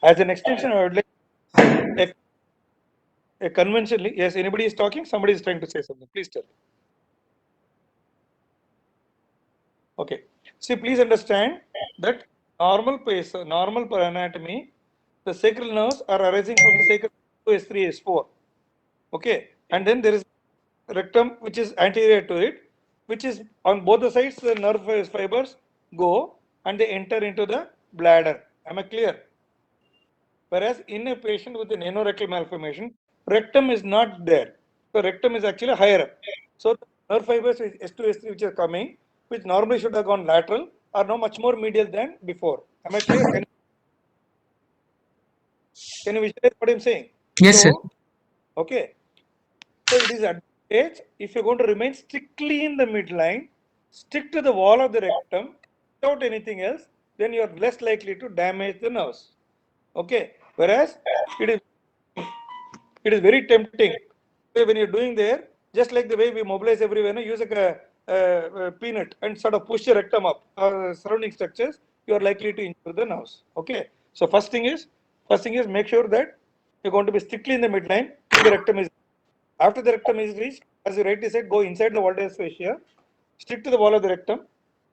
As an extension, I would like a conventionally, yes, anybody is talking, somebody is trying to say something. Please tell. Okay. See, please understand that normal per anatomy, the sacral nerves are arising from the sacral S3, S4. Okay. And then there is rectum, which is anterior to it, which is on both the sides, the nerve fibers go and they enter into the bladder. Am I clear? Whereas in a patient with an anorectal malformation, rectum is not there. So rectum is actually higher up. So the nerve fibers S2, S3 which are coming, which normally should have gone lateral, are now much more medial than before. Am I clear? Can you visualize what I'm saying? Yes, sir. So, okay. So it is advantage if you're going to remain strictly in the midline, stick to the wall of the rectum without anything else, then you are less likely to damage the nerves. Okay. Whereas it is very tempting when you're doing there, just like the way we mobilize everywhere, use a peanut and sort of push the rectum up surrounding structures, you are likely to injure the nerves. Okay. So first thing is make sure that you're going to be strictly in the midline till the rectum is. After the rectum is reached, as you rightly said, go inside the Waldeus fascia, stick to the wall of the rectum,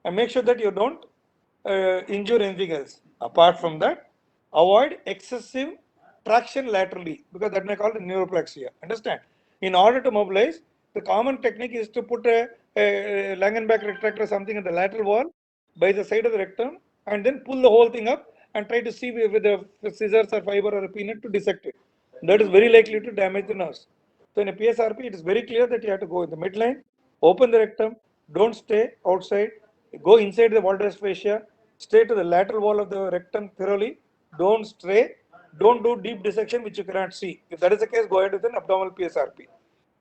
and make sure that you don't injure anything else. Apart from that, avoid excessive traction laterally because that may call the neuroplaxia. Understand? In order to mobilize, the common technique is to put a Langenbach retractor or something in the lateral wall by the side of the rectum and then pull the whole thing up and try to see with a scissors or fiber or a peanut to dissect it. That is very likely to damage the nerves. So in a PSRP, it is very clear that you have to go in the midline, open the rectum, don't stay outside, go inside the Walder's fascia, stay to the lateral wall of the rectum thoroughly, don't stray, don't do deep dissection which you cannot see. If that is the case, go ahead with an abdominal PSRP.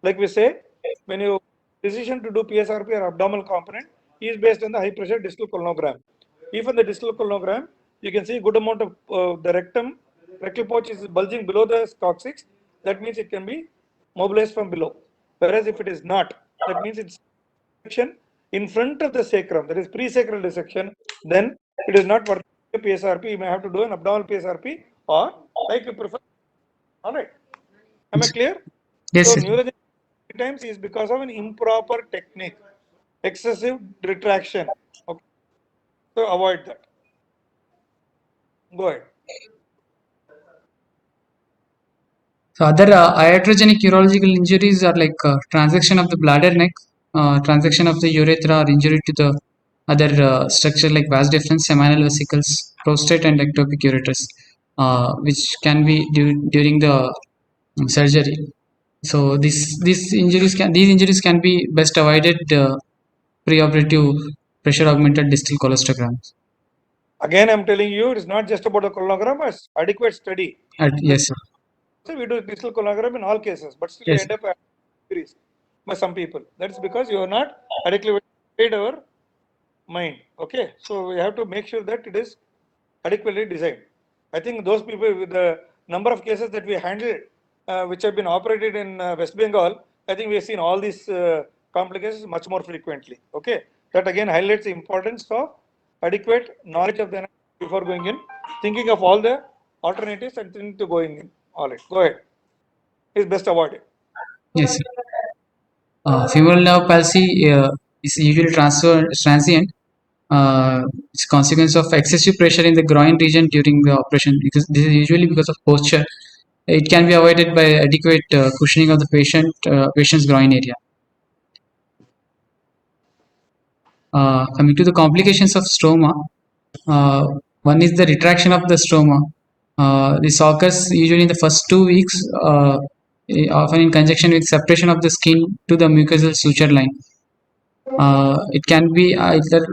Like we say, when you decision to do PSRP or abdominal component is based on the high pressure distal colonogram. Even the distal colonogram, you can see a good amount of the rectal pouch is bulging below the coccyx. That means it can be mobilized from below. Whereas if it is not, that means it's dissection in front of the sacrum, that is pre-sacral dissection, then it is not worth a PSRP. You may have to do an abdominal PSRP or like you prefer. All right. Am I clear? Yes, So sir. neurogenic times is because of an improper technique, excessive retraction. Okay. So avoid that. Go ahead. So other iatrogenic urological injuries are like transection of the bladder neck, transection of the urethra, or injury to the other structure like vas deferens, seminal vesicles, prostate, and ectopic ureters, which can be during the surgery. So these injuries can be best avoided preoperative pressure augmented distal cholestograms. Again, I'm telling you, it's not just about the colonogram, it's adequate study. Yes, sir. So we do distal colonogram in all cases, but still you Yes. end up injuries by some people. That's because you are not adequately paid our mind. Okay, so we have to make sure that it is adequately designed. I think those people with the number of cases that we handled, which have been operated in West Bengal, I think we have seen all these complications much more frequently. Okay, that again highlights the importance of adequate knowledge of the anatomy before going in, thinking of all the alternatives and thinking to going in. All right, go ahead. Is best avoided. Yes, sir. Femoral nerve palsy is usually transient. It's a consequence of excessive pressure in the groin region during the operation, because this is usually because of posture. It can be avoided by adequate cushioning of the patient's groin area. Coming to the complications of stroma, one is the retraction of the stroma. This occurs usually in the first 2 weeks, often in conjunction with separation of the skin to the mucosal suture line. It can be either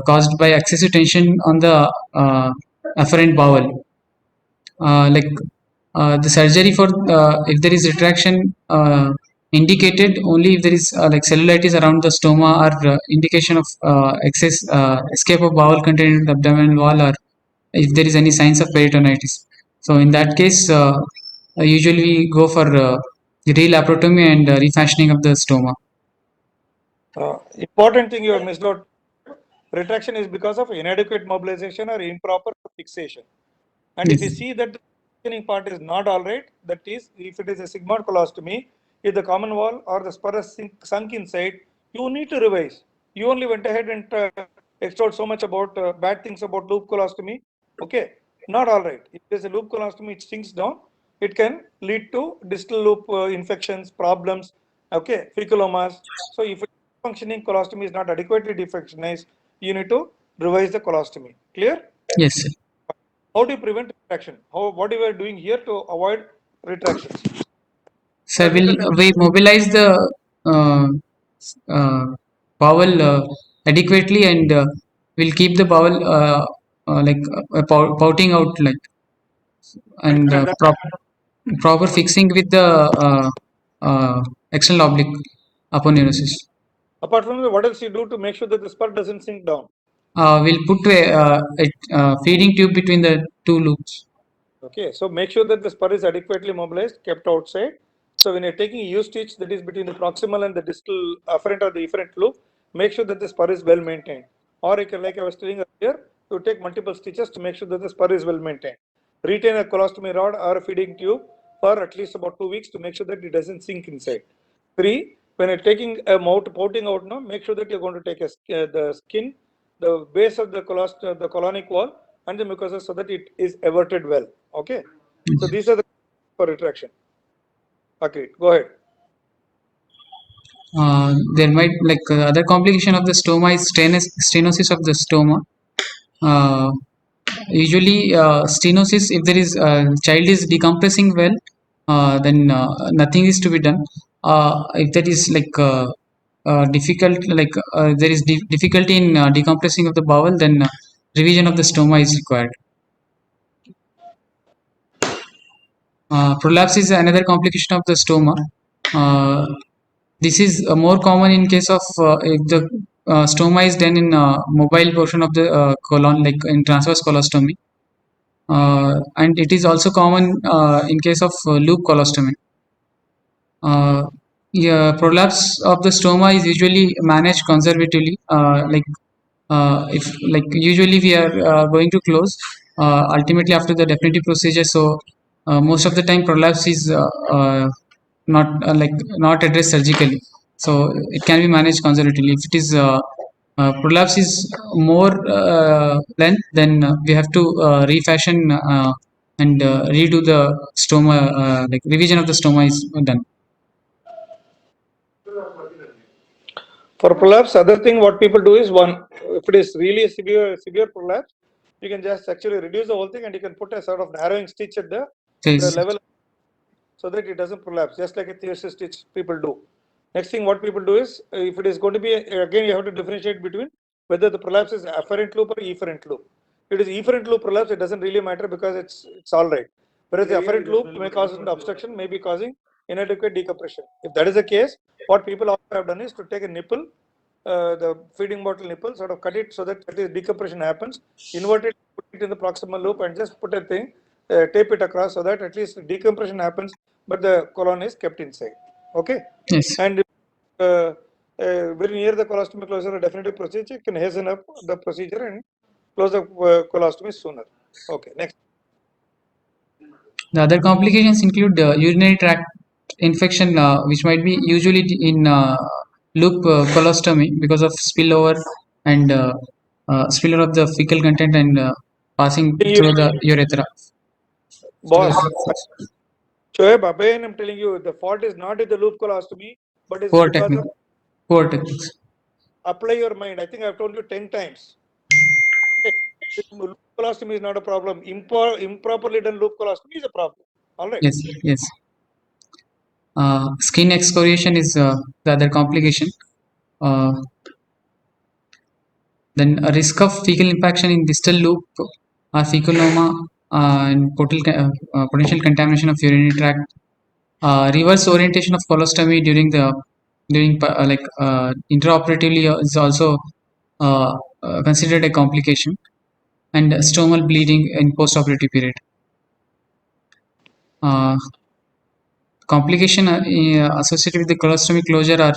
caused by excessive tension on the afferent bowel. The surgery for if there is retraction indicated only if there is cellulitis around the stoma, or indication of excess escape of bowel content in the abdominal wall, or if there is any signs of peritonitis. So in that case, usually we go for re-laparotomy and refashioning of the stoma. Important thing you have missed out. Retraction is because of inadequate mobilization or improper fixation. And if you Yes. see that the functioning part is not all right, that is, if it is a sigmoid colostomy, if the common wall or the spur is sunk inside, you need to revise. You only went ahead and extolled so much about bad things about loop colostomy. Okay, not all right. If there's a loop colostomy, it sinks down. It can lead to distal loop infections, problems. Okay, feculomas. So if functioning colostomy is not adequately defectionized, you need to revise the colostomy. Clear? Yes, sir. How do you prevent retraction? What you are doing here to avoid retractions? So we mobilize the uh, uh, bowel adequately, and we'll keep the bowel pouting out, and proper fixing with the external oblique aponeurosis. Apart from that, what else you do to make sure that the spur doesn't sink down? We'll put a feeding tube between the two loops. Okay, so make sure that the spur is adequately mobilized, kept outside. So when you're taking a U-stitch that is between the proximal and the distal afferent or the efferent loop, make sure that the spur is well maintained. Or you can, like I was telling earlier, you take multiple stitches to make sure that the spur is well maintained. Retain a colostomy rod or a feeding tube for at least about 2 weeks to make sure that it doesn't sink inside. 3, when you're taking a pouting out now, make sure that you're going to take the skin, the base of the colonic wall and the mucosa so that it is everted well. Okay. So these are the for retraction. Okay, go ahead. There might other complication of the stoma is stenosis of the stoma. Uh, Usually, stenosis, if there is child is decompressing well, then nothing is to be done. If that is like difficult, like there is difficulty in decompressing of the bowel, then revision of the stoma is required. Prolapse is another complication of the stoma. This is more common in case of if the stoma is done in mobile portion of the colon, like in transverse colostomy. And it is also common in case of loop colostomy. Yeah, prolapse of the stoma is usually managed conservatively. If like usually we are going to close ultimately after the definitive procedure. So most of the time prolapse is not not addressed surgically. So it can be managed conservatively. If it is prolapse is more length, then we have to refashion and redo the stoma, like revision of the stoma is done. For prolapse, other thing what people do is one, if it is really a severe prolapse, you can just actually reduce the whole thing and you can put a sort of narrowing stitch at the Yes. level so that it doesn't prolapse, just like a thesis stitch people do. Next thing what people do is, if it is going to be, again, you have to differentiate between whether the prolapse is afferent loop or efferent loop. If it is efferent loop prolapse, it doesn't really matter because it's all right. Whereas the afferent loop may cause obstruction, may be causing inadequate decompression. If that is the case, what people also have done is to take a nipple, the feeding bottle nipple, sort of cut it so that at least decompression happens, invert it, put it in the proximal loop and just put a thing, tape it across so that at least decompression happens, but the colon is kept inside. Okay. Yes. And very near the colostomy closure, a definitive procedure, you can hasten up the procedure and close the colostomy sooner. Okay, next. The other complications include urinary tract infection, which might be usually in loop colostomy because of spillover and spillover of the fecal content and passing through the urethra. Boss, Shoaib, Abhayan, I'm telling you, the fault is not in the loop colostomy, but it's Poor because technique. of Poor techniques. apply your mind. I think I've told you 10 times. Loop colostomy is not a problem. Improperly done loop colostomy is a problem. All right. Yes. Yes. Skin excoriation is the other complication. Then a risk of fecal impaction in distal loop or fecaloma and potential contamination of urinary tract. Reverse orientation of colostomy during intraoperatively is also considered a complication, and stomal bleeding in postoperative period. Complication associated with the colostomy closure are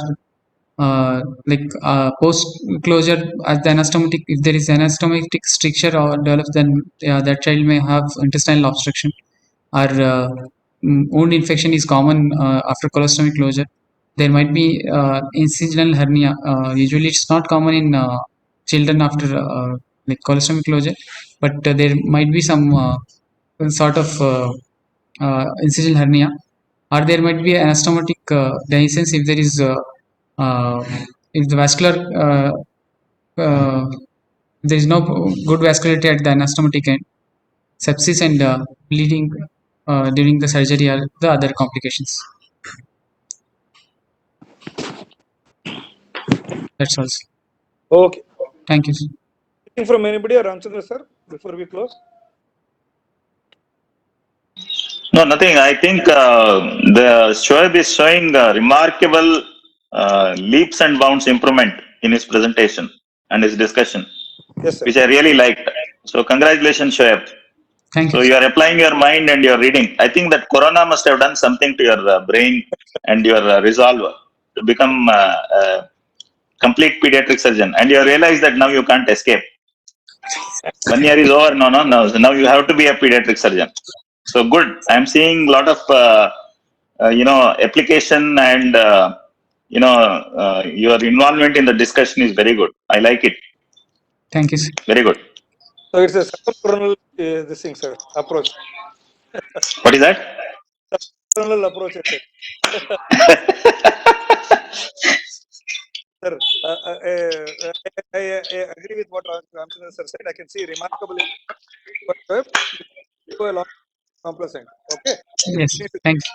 post closure at the anastomotic. If there is anastomotic stricture or develops, then that child may have intestinal obstruction, or wound infection is common after colostomy closure. There might be incisional hernia. Usually, it's not common in children after like colostomy closure, but there might be some sort of incisional hernia, or there might be anastomotic dehiscence if there is uh, if the vascular there is no good vascularity at the anastomotic end. Sepsis and bleeding during the surgery are the other complications. That's all. Okay. Thank you, sir. Anything from anybody or Ramchandra sir before we close? No, nothing. I think the Shoaib is showing remarkable leaps and bounds improvement in his presentation and his discussion, Yes, sir. which I really liked. So congratulations, Shoaib. Thank So you. you are applying your mind and you're reading. I think that Corona must have done something to your brain and your resolve to become a complete pediatric surgeon. And you realize that now you can't escape. 1 year is over. No. Now you have to be a pediatric surgeon. So good. I'm seeing a lot of application and your involvement in the discussion is very good. I like it. Thank you, sir. Very good. So it's a circumcoronal this thing, sir, approach. What is that? Circumcoronal approach, I said. Sir, I agree with what Ramchandra sir said. I can see remarkable, but go along complacent. Okay. Yes, thanks.